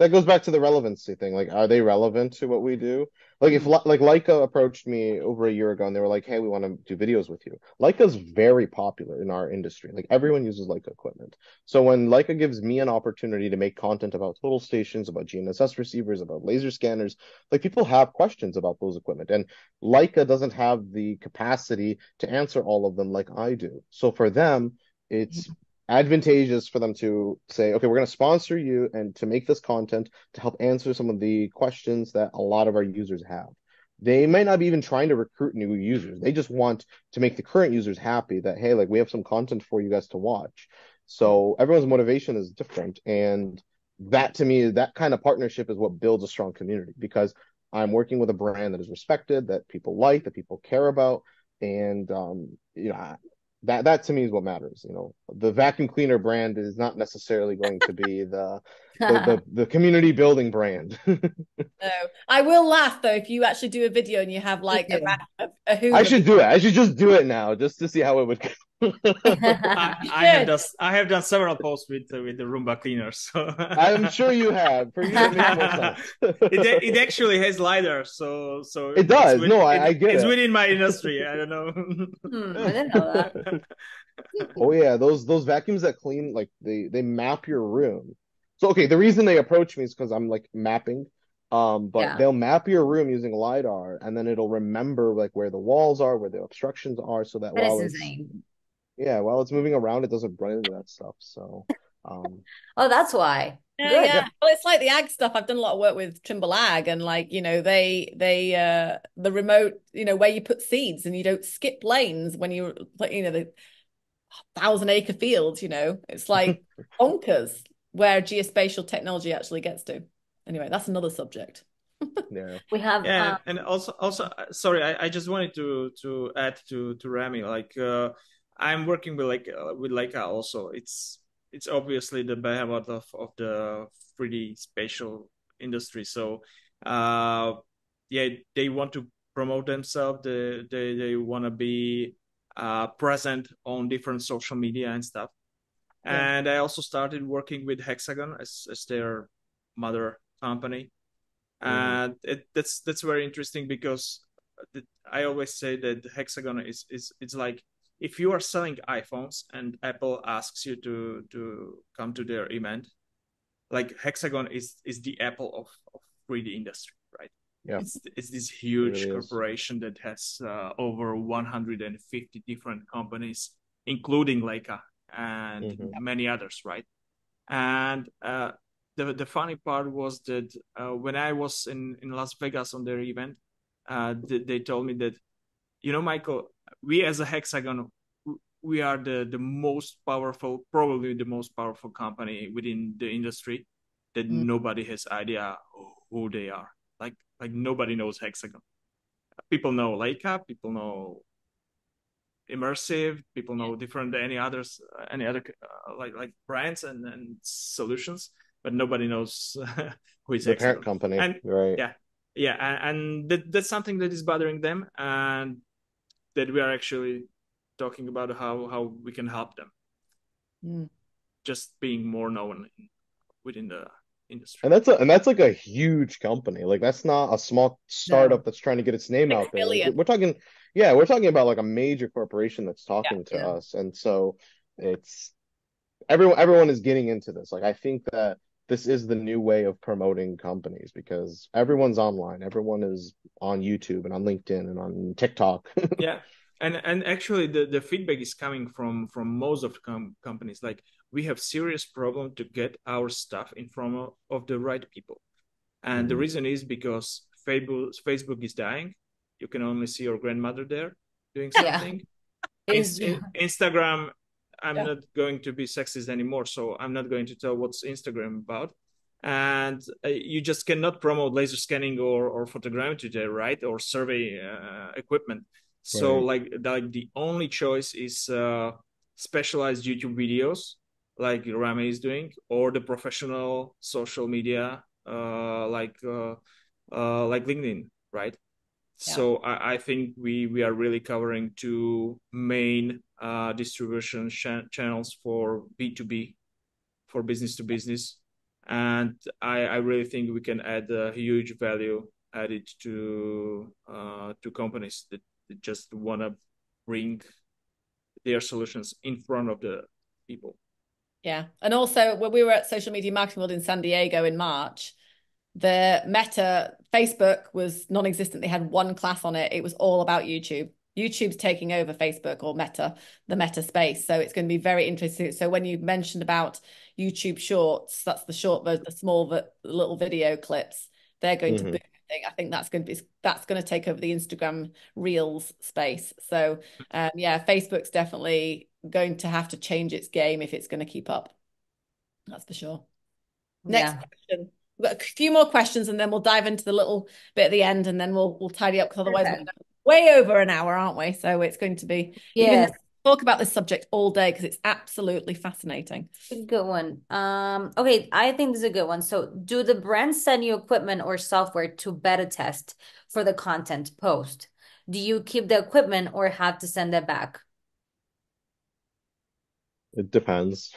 that goes back to the relevancy thing. Like, are they relevant to what we do? Like, if Mhm. like Leica approached me over a year ago and they were like, "Hey, we want to do videos with you." Leica's very popular in our industry. Like, everyone uses Leica equipment. So when Leica gives me an opportunity to make content about total stations, about GNSS receivers, about laser scanners, like people have questions about those equipment, and Leica doesn't have the capacity to answer all of them like I do. So for them, it's advantageous for them to say, okay, we're going to sponsor you and to make this content to help answer some of the questions that a lot of our users have. They might not be even trying to recruit new users. They just want to make the current users happy that, hey, like we have some content for you guys to watch. So everyone's motivation is different. And that to me, that kind of partnership is what builds a strong community because I'm working with a brand that is respected, that people like, that people care about. And that to me is what matters. The vacuum cleaner brand is not necessarily going to be the community building brand. No. I will laugh though if you actually do a video and you have Me like too. a I Hoover. should do it. I should just do it now just to see how it would go. You I have should. done I have done several posts with the Roomba cleaner, so I'm sure you have. For you, it makes more sense. it actually has lidar, so It does. No, I get it's it. within my industry. I don't know. I didn't know that. Oh yeah, those vacuums that clean like they map your room. So okay, the reason they approach me is because I'm like mapping. But Yeah, they'll map your room using LiDAR and then it'll remember like where the walls are, where the obstructions are, so that that is insane. while it's moving around, it doesn't run into that stuff. So um Oh, that's why. Yeah, Good. yeah. yeah. Well, it's like the ag stuff. I've done a lot of work with Trimble Ag and like, they the remote, where you put seeds and you don't skip lanes when the 1,000 acre fields, it's like bonkers where geospatial technology actually gets to. Anyway, that's another subject. Yeah. We have Yeah, and also sorry, I just wanted to add to Rami, like I'm working with Leica also. It's obviously the behemoth of the 3D spatial industry. So uh yeah, they want to promote themselves. They want to be present on different social media and stuff. And I also started working with Hexagon as their mother company. And that's very interesting because I always say that Hexagon is it's like if you are selling iPhones and Apple asks you to come to their event, like Hexagon is the Apple of 3D industry, right? Yeah, It's this it huge really is. corporation that has over 150 different companies, including Leica and many others, right? And the funny part was that when I was in Las Vegas on their event, they told me that, you know, Michael, we as a Hexagon, we are the most powerful, probably the most powerful company within the industry that Mm. nobody has idea who they are. Like nobody knows Hexagon. People know Leica, people know immersive, people know different any other like brands and solutions, but nobody knows who is The parent Hexagon. company, And right? yeah, and that's something that is bothering them, and that we are actually talking about how we can help them Mm. just being more known within the industry. And that's like a huge company. Like that's not a small No, startup that's trying to get its name six out there. Like billion. we're talking, yeah, we're talking about like a major corporation that's Yeah. talking to Yeah. us. And so it's everyone is getting into this. Like I think that this is the new way of promoting companies because everyone's online. Everyone is on YouTube and on LinkedIn and on TikTok. Yeah, and actually the feedback is coming from most of the companies. Like we have serious problem to get our stuff in front of the right people, and the Mhm. reason is because Facebook is dying. You can only see your grandmother there doing Yeah. something. Is yeah. Instagram, I'm Yeah. not going to be sexist anymore, so I'm not going to tell what's Instagram about. And you just cannot promote laser scanning or photogrammetry there, right? Or survey equipment. So Right. like the only choice is specialized YouTube videos, like Rami is doing, or the professional social media, like LinkedIn, right? Yeah. So I think we are really covering two main distribution channels for B2B, for business to business, and I really think we can add a huge value added to companies that just want to bring their solutions in front of the people. Yeah. And also, when we were at Social Media Marketing World in San Diego in March, the Meta Facebook was non-existent. They had one class on it. It was all about YouTube. YouTube's taking over Facebook or Meta, the Meta space. So it's going to be very interesting. So when you mentioned about YouTube Shorts, that's the short version, the small, little video clips. They're going to boom. Mhm. I think that's going to take over the Instagram Reels space. So yeah, Facebook's definitely going to have to change its game if it's going to keep up. That's for sure. Next Yeah. question. We've got a few more questions and then we'll dive into the little bit at the end and then we'll tidy up because otherwise we're Perfect. way over an hour, aren't we? So it's going to be even Yes. talk about this subject all day because it's absolutely fascinating. A good one. Okay, I think this is a good one. So, do the brands send you equipment or software to beta test for the content post? Do you keep the equipment or have to send it back? It depends.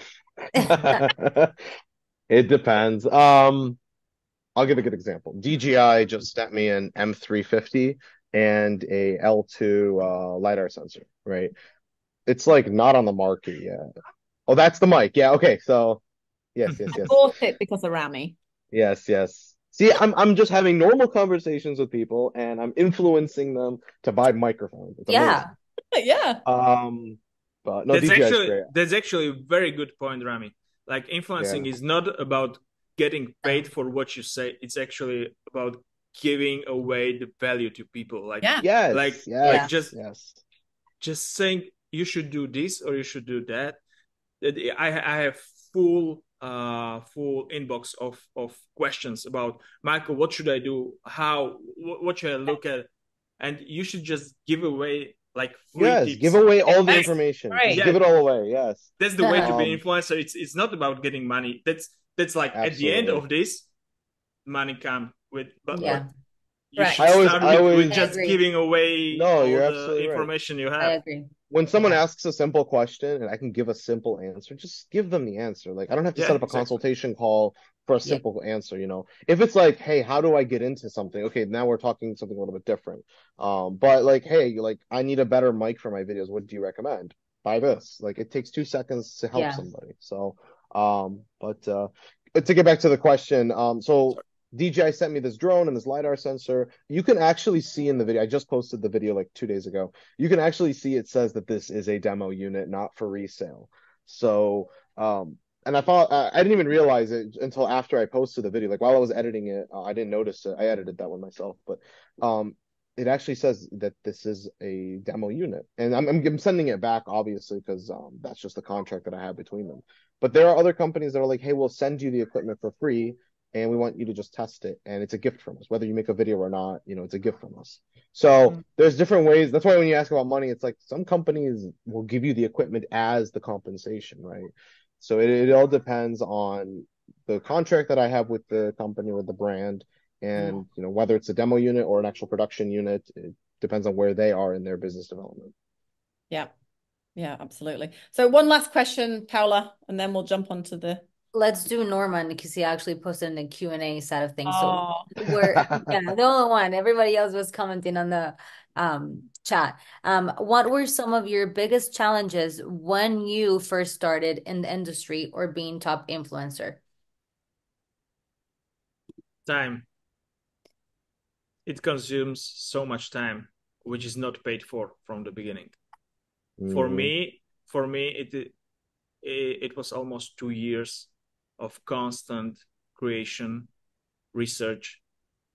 It depends. I'll give a good example. DJI just sent me an M350 and a L2 LiDAR sensor, right? It's like not on the market yet. Oh, that's the mic. Yeah, okay. So yes, yes, I yes. bought it because of Rami. Yes, yes. See, I'm just having normal conversations with people and I'm influencing them to buy microphones. It's amazing. Yeah. Yeah. Um, but no, That's DJI is actually great. that's actually a very good point, Rami. Like Yeah. influencing is not about getting paid for what you say. It's actually about giving away the value to people. Yeah. Yes, Yeah. Like yes, yes. just saying you should do this or you should do that. I have full inbox of questions about Michael. What should I do? How? What should I look at? And you should just give away like free Yes, give tips. away all the That's information. Just great. give Yeah, it all away. Yes. that's the way to be an Um, influencer. It's not about getting money. That's like at the end absolutely. of this, money come with, but Yeah. you Right. should start I with I always just agree. giving away no, all you're the absolutely right. information you I have. agree. when someone Yeah. asks a simple question and I can give a simple answer, just give them the answer. Like I don't have to Yeah, set up a exactly. consultation call for a Yeah. simple answer, you know. If it's like, hey, how do I get into something? Okay, now we're talking something a little bit different. But like, hey, like I need a better mic for my videos. What do you recommend? Buy this. Like it takes 2 seconds to help Yeah. somebody. So, but to get back to the question, so Sorry. DJI sent me this drone and this LiDAR sensor. You can actually see in the video, I just posted the video like 2 days ago. You can actually see it says that this is a demo unit, not for resale. So, and I thought I didn't even realize it until after I posted the video. Like while I was editing it, I didn't notice it. I edited that one myself, but it actually says that this is a demo unit, and I'm sending it back obviously because that's just the contract that I have between them. But there are other companies that are like, hey, we'll send you the equipment for free and we want you to just test it. And it's a gift from us, whether you make a video or not, you know, it's a gift from us. So Mm. there's different ways. That's why when you ask about money, it's like some companies will give you the equipment as the compensation, right? So it all depends on the contract that I have with the company, with the brand, Yeah. and you know, whether it's a demo unit or an actual production unit, it depends on where they are in their business development. Yeah. Yeah, absolutely. So one last question, Paula, and then we'll jump onto the Let's do Norman because he actually posted in the Q&A side of things. So oh we're yeah, the only one. Everybody else was commenting on the chat. What were some of your biggest challenges when you first started in the industry or being top influencer? Time. It consumes so much time, which is not paid for from the beginning. For Mhm. me, it was almost 2 years of constant creation, research,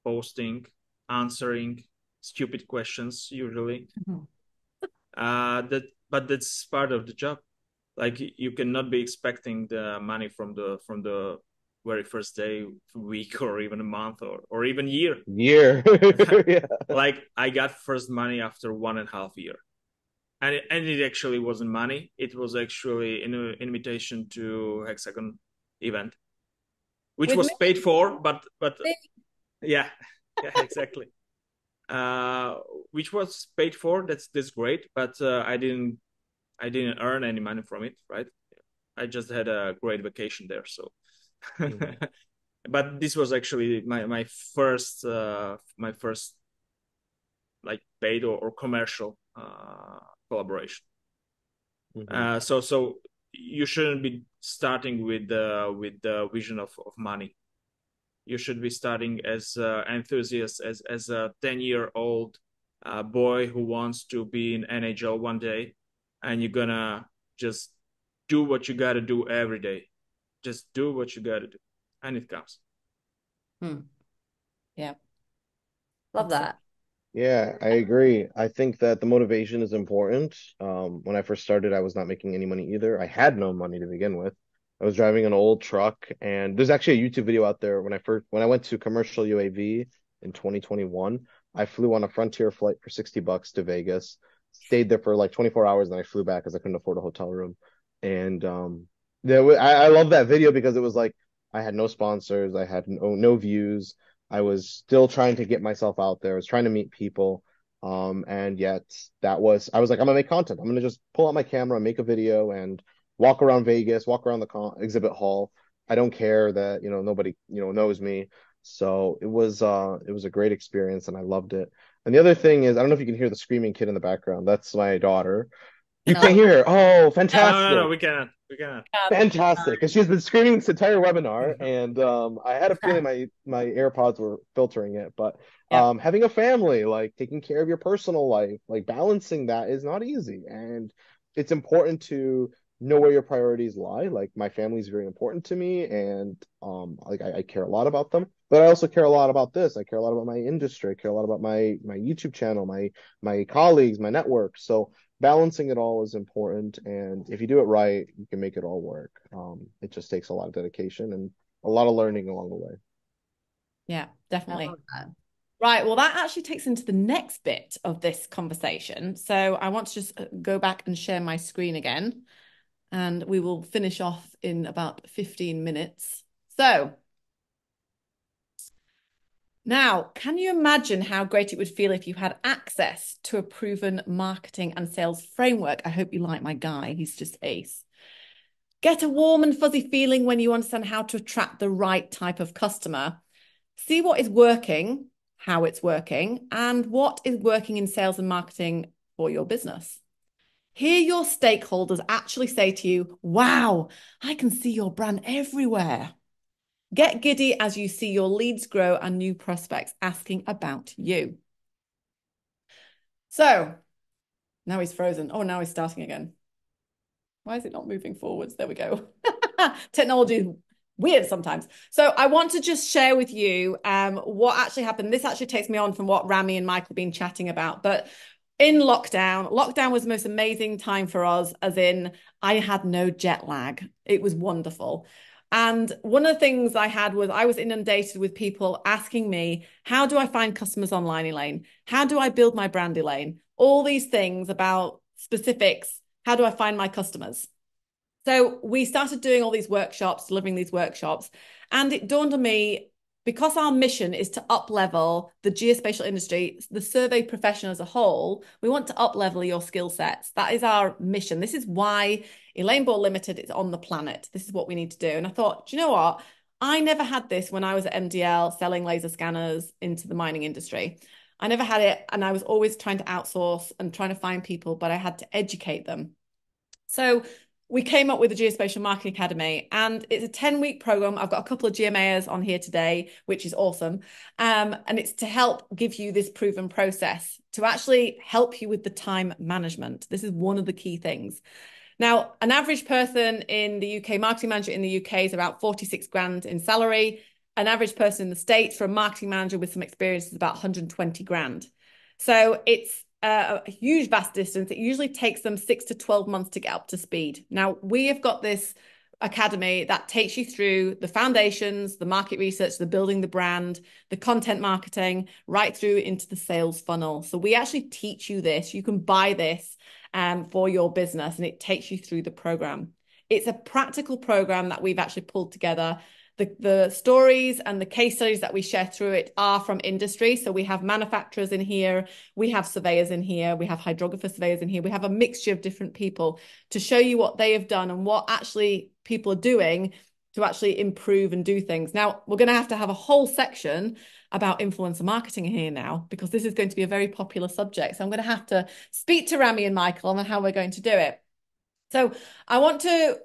posting, answering stupid questions usually. Mhm. But that's part of the job. Like you cannot be expecting the money from the very first day, week, or even a month, or even year. Year. Yeah. Like I got first money after 1.5 year, and it actually wasn't money. It was actually an invitation to Hexagon event, which with was me. paid for, but yeah, yeah, exactly. Uh, which was paid for. That's great, but I didn't earn any money from it, right? I just had a great vacation there, so. Mhm. But this was actually my first like paid or commercial collaboration. Mhm. So you shouldn't be starting with the vision of money. You should be starting as enthusiast, as a 10-year-old boy who wants to be in NHL one day, and you're gonna just do what you gotta do every day. Just do what you gotta do, and it comes. Hmm. Yeah, Love absolutely. that. Yeah, I agree. I think that the motivation is important. When I first started, I was not making any money either. I had no money to begin with. I was driving an old truck, and there's actually a YouTube video out there when I went to commercial UAV in 2021. I flew on a Frontier flight for $60 to Vegas, stayed there for like 24 hours, and I flew back because I couldn't afford a hotel room. And I love that video because it was like I had no sponsors, I had no views. I was still trying to get myself out there. I was trying to meet people. And yet I was like, I'm gonna make content. I'm gonna just pull out my camera, make a video, and walk around Vegas, walk around the exhibit hall. I don't care that, you know, nobody, you know, knows me. So it was a great experience and I loved it. And the other thing is, I don't know if you can hear the screaming kid in the background. That's my daughter. You can't No. hear her. Oh, No, no, no, fantastic. we cannot. We cannot. Fantastic. And she's been screaming this entire webinar, and I had a feeling my AirPods were filtering it, but Yeah. having a family, like taking care of your personal life, like balancing that is not easy. And it's important to know where your priorities lie. Like my family is very important to me, and like I care a lot about them, but I also care a lot about this. I care a lot about my industry. I care a lot about my YouTube channel, my colleagues, my network. So balancing it all is important, and if you do it right you can make it all work. It just takes a lot of dedication and a lot of learning along the way. Yeah, I definitely. love that. Right. Well, that actually takes into the next bit of this conversation. So I want to just go back and share my screen again, and we will finish off in about 15 minutes. So Now, can you imagine how great it would feel if you had access to a proven marketing and sales framework? I hope you like my guy. He's just ace. Get a warm and fuzzy feeling when you understand how to attract the right type of customer. See what is working, how it's working, and what is working in sales and marketing for your business. Hear your stakeholders actually say to you, wow, I can see your brand everywhere. Get giddy as you see your leads grow and new prospects asking about you. So now he's frozen. Oh, now he's starting again. Why is it not moving forwards? There we go. Technology is weird sometimes. So I want to just share with you what actually happened. This actually takes me on from what Rami and Michael have been chatting about. But in lockdown was the most amazing time for us, as in I had no jet lag. It was wonderful. And one of the things I had was I was inundated with people asking me, how do I find customers online, Elaine? How do I build my brand, Elaine? All these things about specifics. How do I find my customers? So we started doing all these workshops, delivering these workshops, and it dawned on me, because our mission is to up level the geospatial industry, the survey profession as a whole, we want to up level your skill sets. That is our mission. This is why Elaine Ball Limited is on the planet. This is what we need to do. And I thought, do you know what? I never had this when I was at MDL selling laser scanners into the mining industry. I never had it, and I was always trying to outsource and trying to find people, but I had to educate them. So we came up with the Geospatial Marketing Academy, and it's a 10-week program. I've got a couple of GMAs on here today, which is awesome. And it's to help give you this proven process to actually help you with the time management. This is one of the key things. Now, an average person in the UK, marketing manager in the UK, is about 46 grand in salary. An average person in the States for a marketing manager with some experience is about 120 grand. So it's a huge, vast distance. It usually takes them 6 to 12 months to get up to speed. Now, we have got this academy that takes you through the foundations, the market research, the building the brand, the content marketing, right through into the sales funnel. So we actually teach you this. You can buy this for your business, and it takes you through the program. It's a practical program that we've actually pulled together. The stories and the case studies that we share through it are from industry. So we have manufacturers in here, we have surveyors in here, we have hydrographer surveyors in here, we have a mixture of different people to show you what they have done and what actually people are doing to actually improve and do things. Now, we're going to have a whole section about influencer marketing here now, because this is going to be a very popular subject. So I'm going to have to speak to Rami and Michael on how we're going to do it. So I want to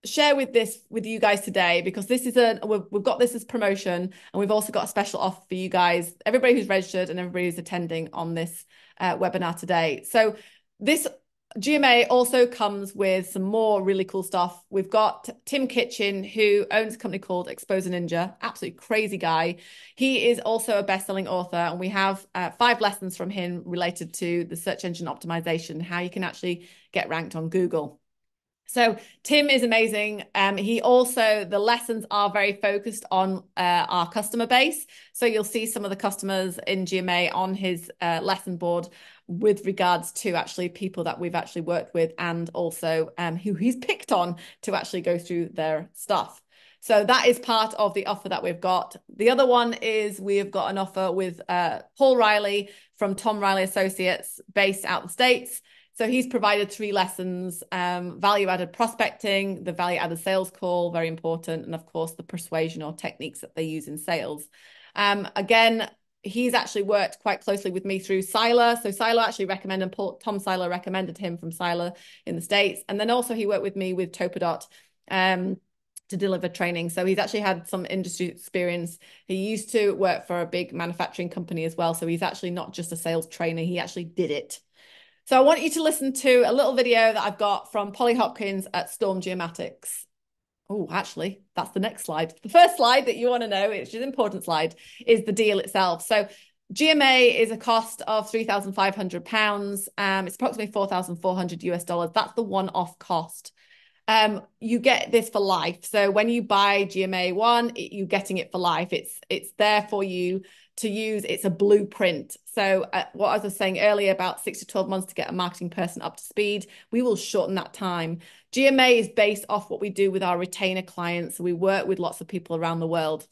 share with you guys today, because this is we've got this as promotion, and we've also got a special offer for you guys, everybody who's registered and everybody who's attending on this webinar today. So this GMA also comes with some more really cool stuff. We've got Tim Kitchen, who owns a company called Expose a Ninja, absolutely crazy guy. He is also a best-selling author, and we have 5 lessons from him related to the search engine optimization, how you can actually get ranked on Google. So Tim is amazing. He also, the lessons are very focused on our customer base. So you'll see some of the customers in GMA on his lesson board with regards to actually people that we've actually worked with, and also who he's picked on to actually go through their stuff. So that is part of the offer that we've got. The other one is we have got an offer with Paul Riley from Tom Riley Associates, based out of the States. So he's provided 3 lessons, value-added prospecting, the value-added sales call, very important, and of course, the persuasion or techniques that they use in sales. Again, he's actually worked quite closely with me through Sila. So Sila actually recommended, Tom Sila recommended him from Sila in the States. And then also he worked with me with Topodot to deliver training. So he's actually had some industry experience. He used to work for a big manufacturing company as well. So he's actually not just a sales trainer, he actually did it. So I want you to listen to a little video that I've got from Polly Hopkins at Storm Geomatics. Oh, actually, that's the next slide. The first slide that you want to know, which is an important slide, is the deal itself. So GMA is a cost of £3,500. It's approximately 4,400 US dollars. That's the one-off cost. You get this for life. So when you buy GMA 1, you're getting it for life. It's there for you to use. It's a blueprint. So what I was saying earlier about 6 to 12 months to get a marketing person up to speed, we will shorten that time. GMA is based off what we do with our retainer clients. So we work with lots of people around the world.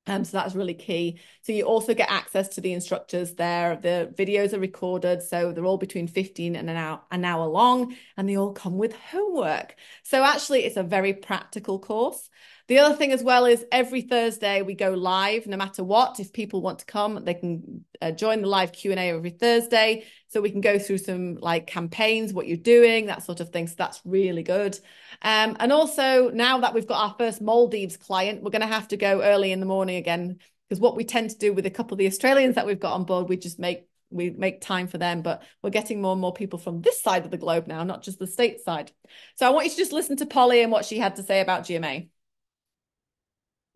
So that's really key. So you also get access to the instructors there. The videos are recorded, so they're all between 15 and an hour long, and they all come with homework. So actually, it's a very practical course. The other thing as well is every Thursday we go live, no matter what. If people want to come, they can join the live Q&A every Thursday, so we can go through some like campaigns, what you're doing, that sort of thing. So that's really good. And also now that we've got our first Maldives client, we're going to have to go early in the morning again, because what we tend to do with a couple of the Australians that we've got on board, we make time for them, but we're getting more and more people from this side of the globe now, not just the States side. So I want you to just listen to Polly and what she had to say about GMA.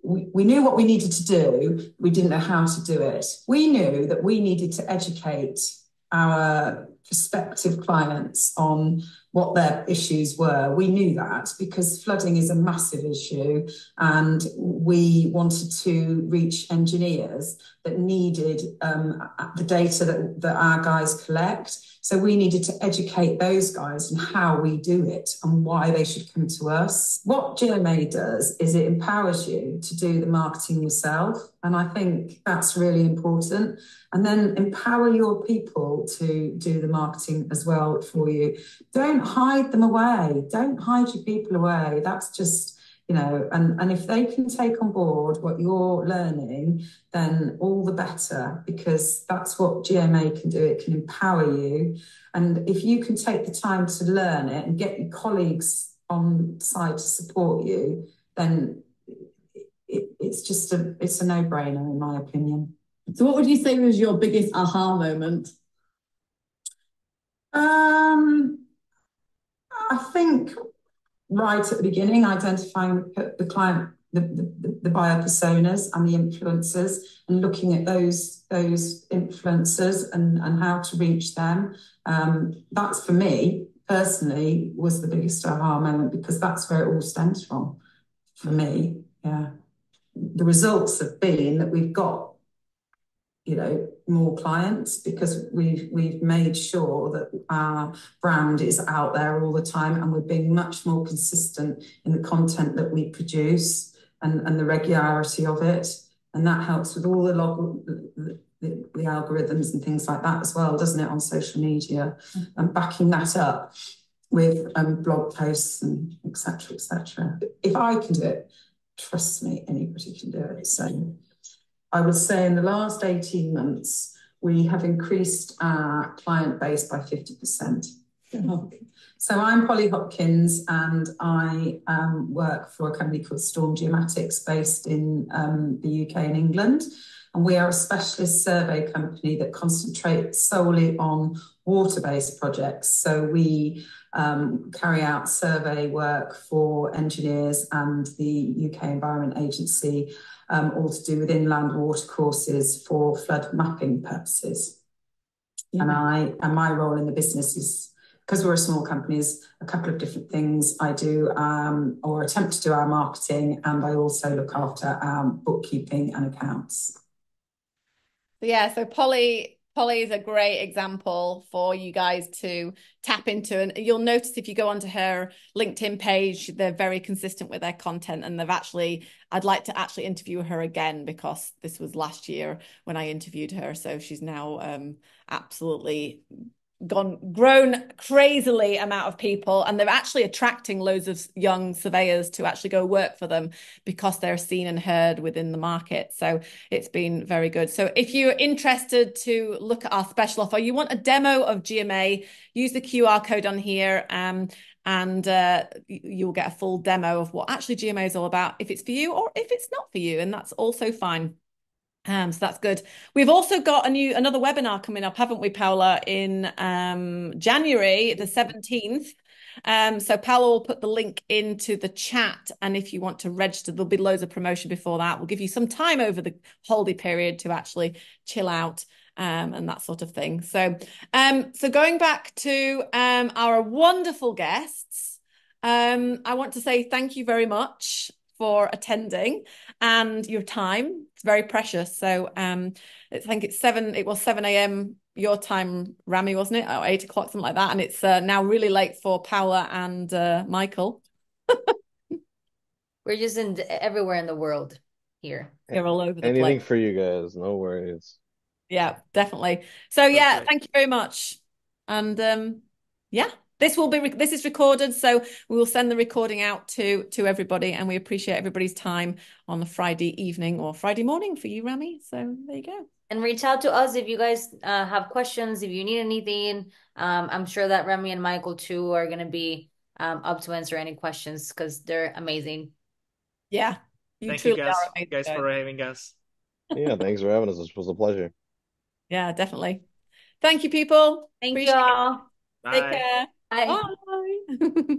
We knew what we needed to do. We didn't know how to do it. We knew that we needed to educate our prospective clients on what their issues were. We knew that because flooding is a massive issue, and we wanted to reach engineers that needed the data that our guys collect. So we needed to educate those guys on how we do it and why they should come to us. What GMA does is it empowers you to do the marketing yourself. And I think that's really important. And then empower your people to do the marketing as well for you. Don't hide them away. Don't hide your people away. That's just, and if they can take on board what you're learning, then all the better, because that's what GMA can do. It can empower you. And if you can take the time to learn it and get your colleagues on side to support you, then it's a no-brainer, in my opinion. So what would you say was your biggest aha moment? I think right at the beginning, identifying the client, the buyer personas and the influencers, and looking at those influencers and how to reach them. That's, for me personally, was the biggest aha moment, because that's where it all stems from for me. Yeah. The results have been that we've got more clients because we've made sure that our brand is out there all the time, and we're being much more consistent in the content that we produce and the regularity of it, and that helps with all the algorithms and things like that as well, doesn't it, on social media, and backing that up with blog posts and etc. If I can do it, trust me, anybody can do it. So I would say in the last 18 months, we have increased our client base by 50%. So I'm Polly Hopkins, and I work for a company called Storm Geomatics based in the UK and England. And we are a specialist survey company that concentrates solely on water-based projects. So we carry out survey work for engineers and the UK Environment Agency, all to do with inland water courses for flood mapping purposes. Yeah. And my role in the business is, because we're a small company, is a couple of different things. I do or attempt to do our marketing, and I also look after our bookkeeping and accounts. Yeah, so Polly is a great example for you guys to tap into, and you'll notice if you go onto her LinkedIn page, they're very consistent with their content, and I'd like to actually interview her again, because this was last year when I interviewed her, so she's now absolutely grown crazily amount of people, and they're actually attracting loads of young surveyors to actually go work for them because they're seen and heard within the market. So it's been very good. So if you're interested to look at our special offer, you want a demo of GMA, use the QR code on here, and you'll get a full demo of what actually GMA is all about, if it's for you or if it's not for you, and that's also fine. So that's good. We've also got another webinar coming up, haven't we, Paola, in January the 17th. So Paola will put the link into the chat, and if you want to register, there'll be loads of promotion before that. We'll give you some time over the holiday period to actually chill out and that sort of thing. So going back to our wonderful guests, I want to say thank you very much for attending and your time. It's very precious. So I think it was 7 a.m. your time, Rami, wasn't it? Or 8 o'clock, something like that. And it's now really late for Paola and Michael. We're just everywhere in the world. here. You're all over the Anything place. for you guys, no worries. Yeah, definitely. So yeah, Perfect. thank you very much. And yeah, this is recorded, so we will send the recording out to everybody, and we appreciate everybody's time on the Friday evening or Friday morning for you, Rami. So there you go. And reach out to us if you guys have questions, if you need anything. I'm sure that Remy and Michael too are going to be up to answer any questions because they're amazing. Yeah, you Thank you truly guys are amazing, guys guys. for having us. Yeah, thanks for having us. This was a pleasure. Yeah, definitely. Thank you, people. Thank you Appreciate it. all. Take Bye. care. Bye. Bye.